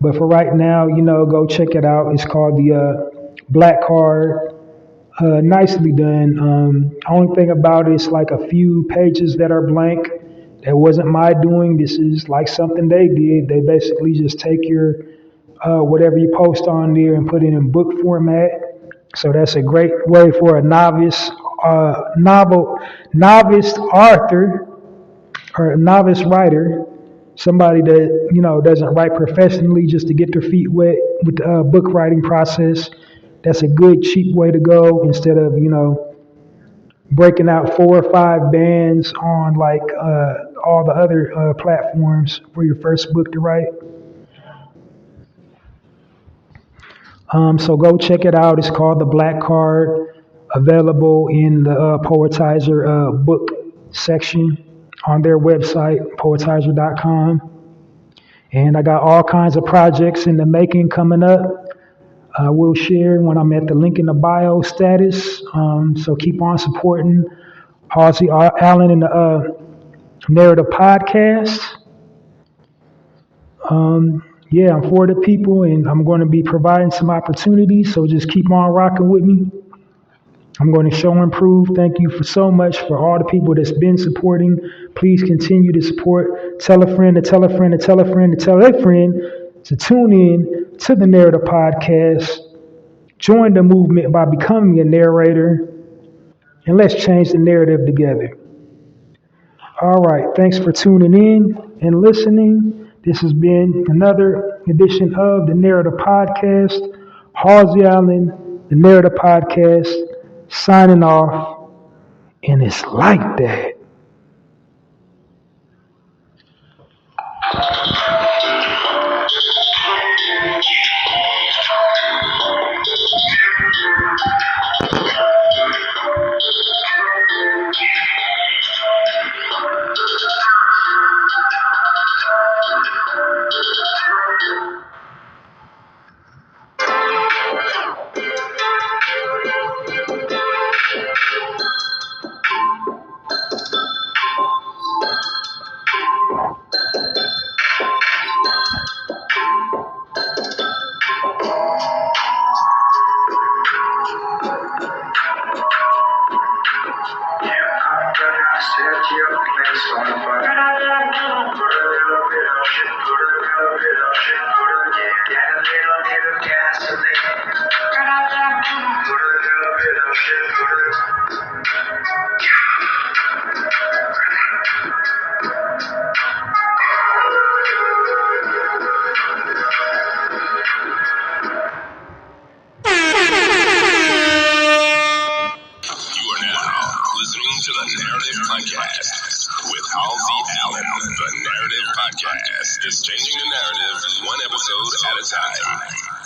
But for right now, go check it out. It's called the Black Card. Nicely done. Only thing about it is like a few pages that are blank. That wasn't my doing. This is like something they did. They basically just take your whatever you post on there and put it in book format. So that's a great way for a novice author or a novice writer, somebody that doesn't write professionally, just to get their feet wet with the book writing process. That's a good cheap way to go instead of breaking out 4 or 5 bands on like all the other platforms for your first book to write. So go check it out. It's called The Black Card, available in the Poetizer book section on their website, poetizer.com. And I got all kinds of projects in the making coming up. I will share when I'm at the link in the bio status. So keep on supporting Halsey Allen and the Narrator podcast. Yeah, I'm for the people, and I'm going to be providing some opportunities. So just keep on rocking with me. I'm going to show and prove. Thank you for so much for all the people that's been supporting. Please continue to support. Tell a friend to tell a friend to tell a friend to tell a friend to tune in to the Narrator podcast. Join the movement by becoming a narrator, and let's change the narrative together. All right, thanks for tuning in and listening. This has been another edition of the Narrator podcast. Halsey Allen, the Narrator podcast, signing off, and it's like that. With Halsey Allen, the Narrative Podcast is changing the narrative one episode at a time.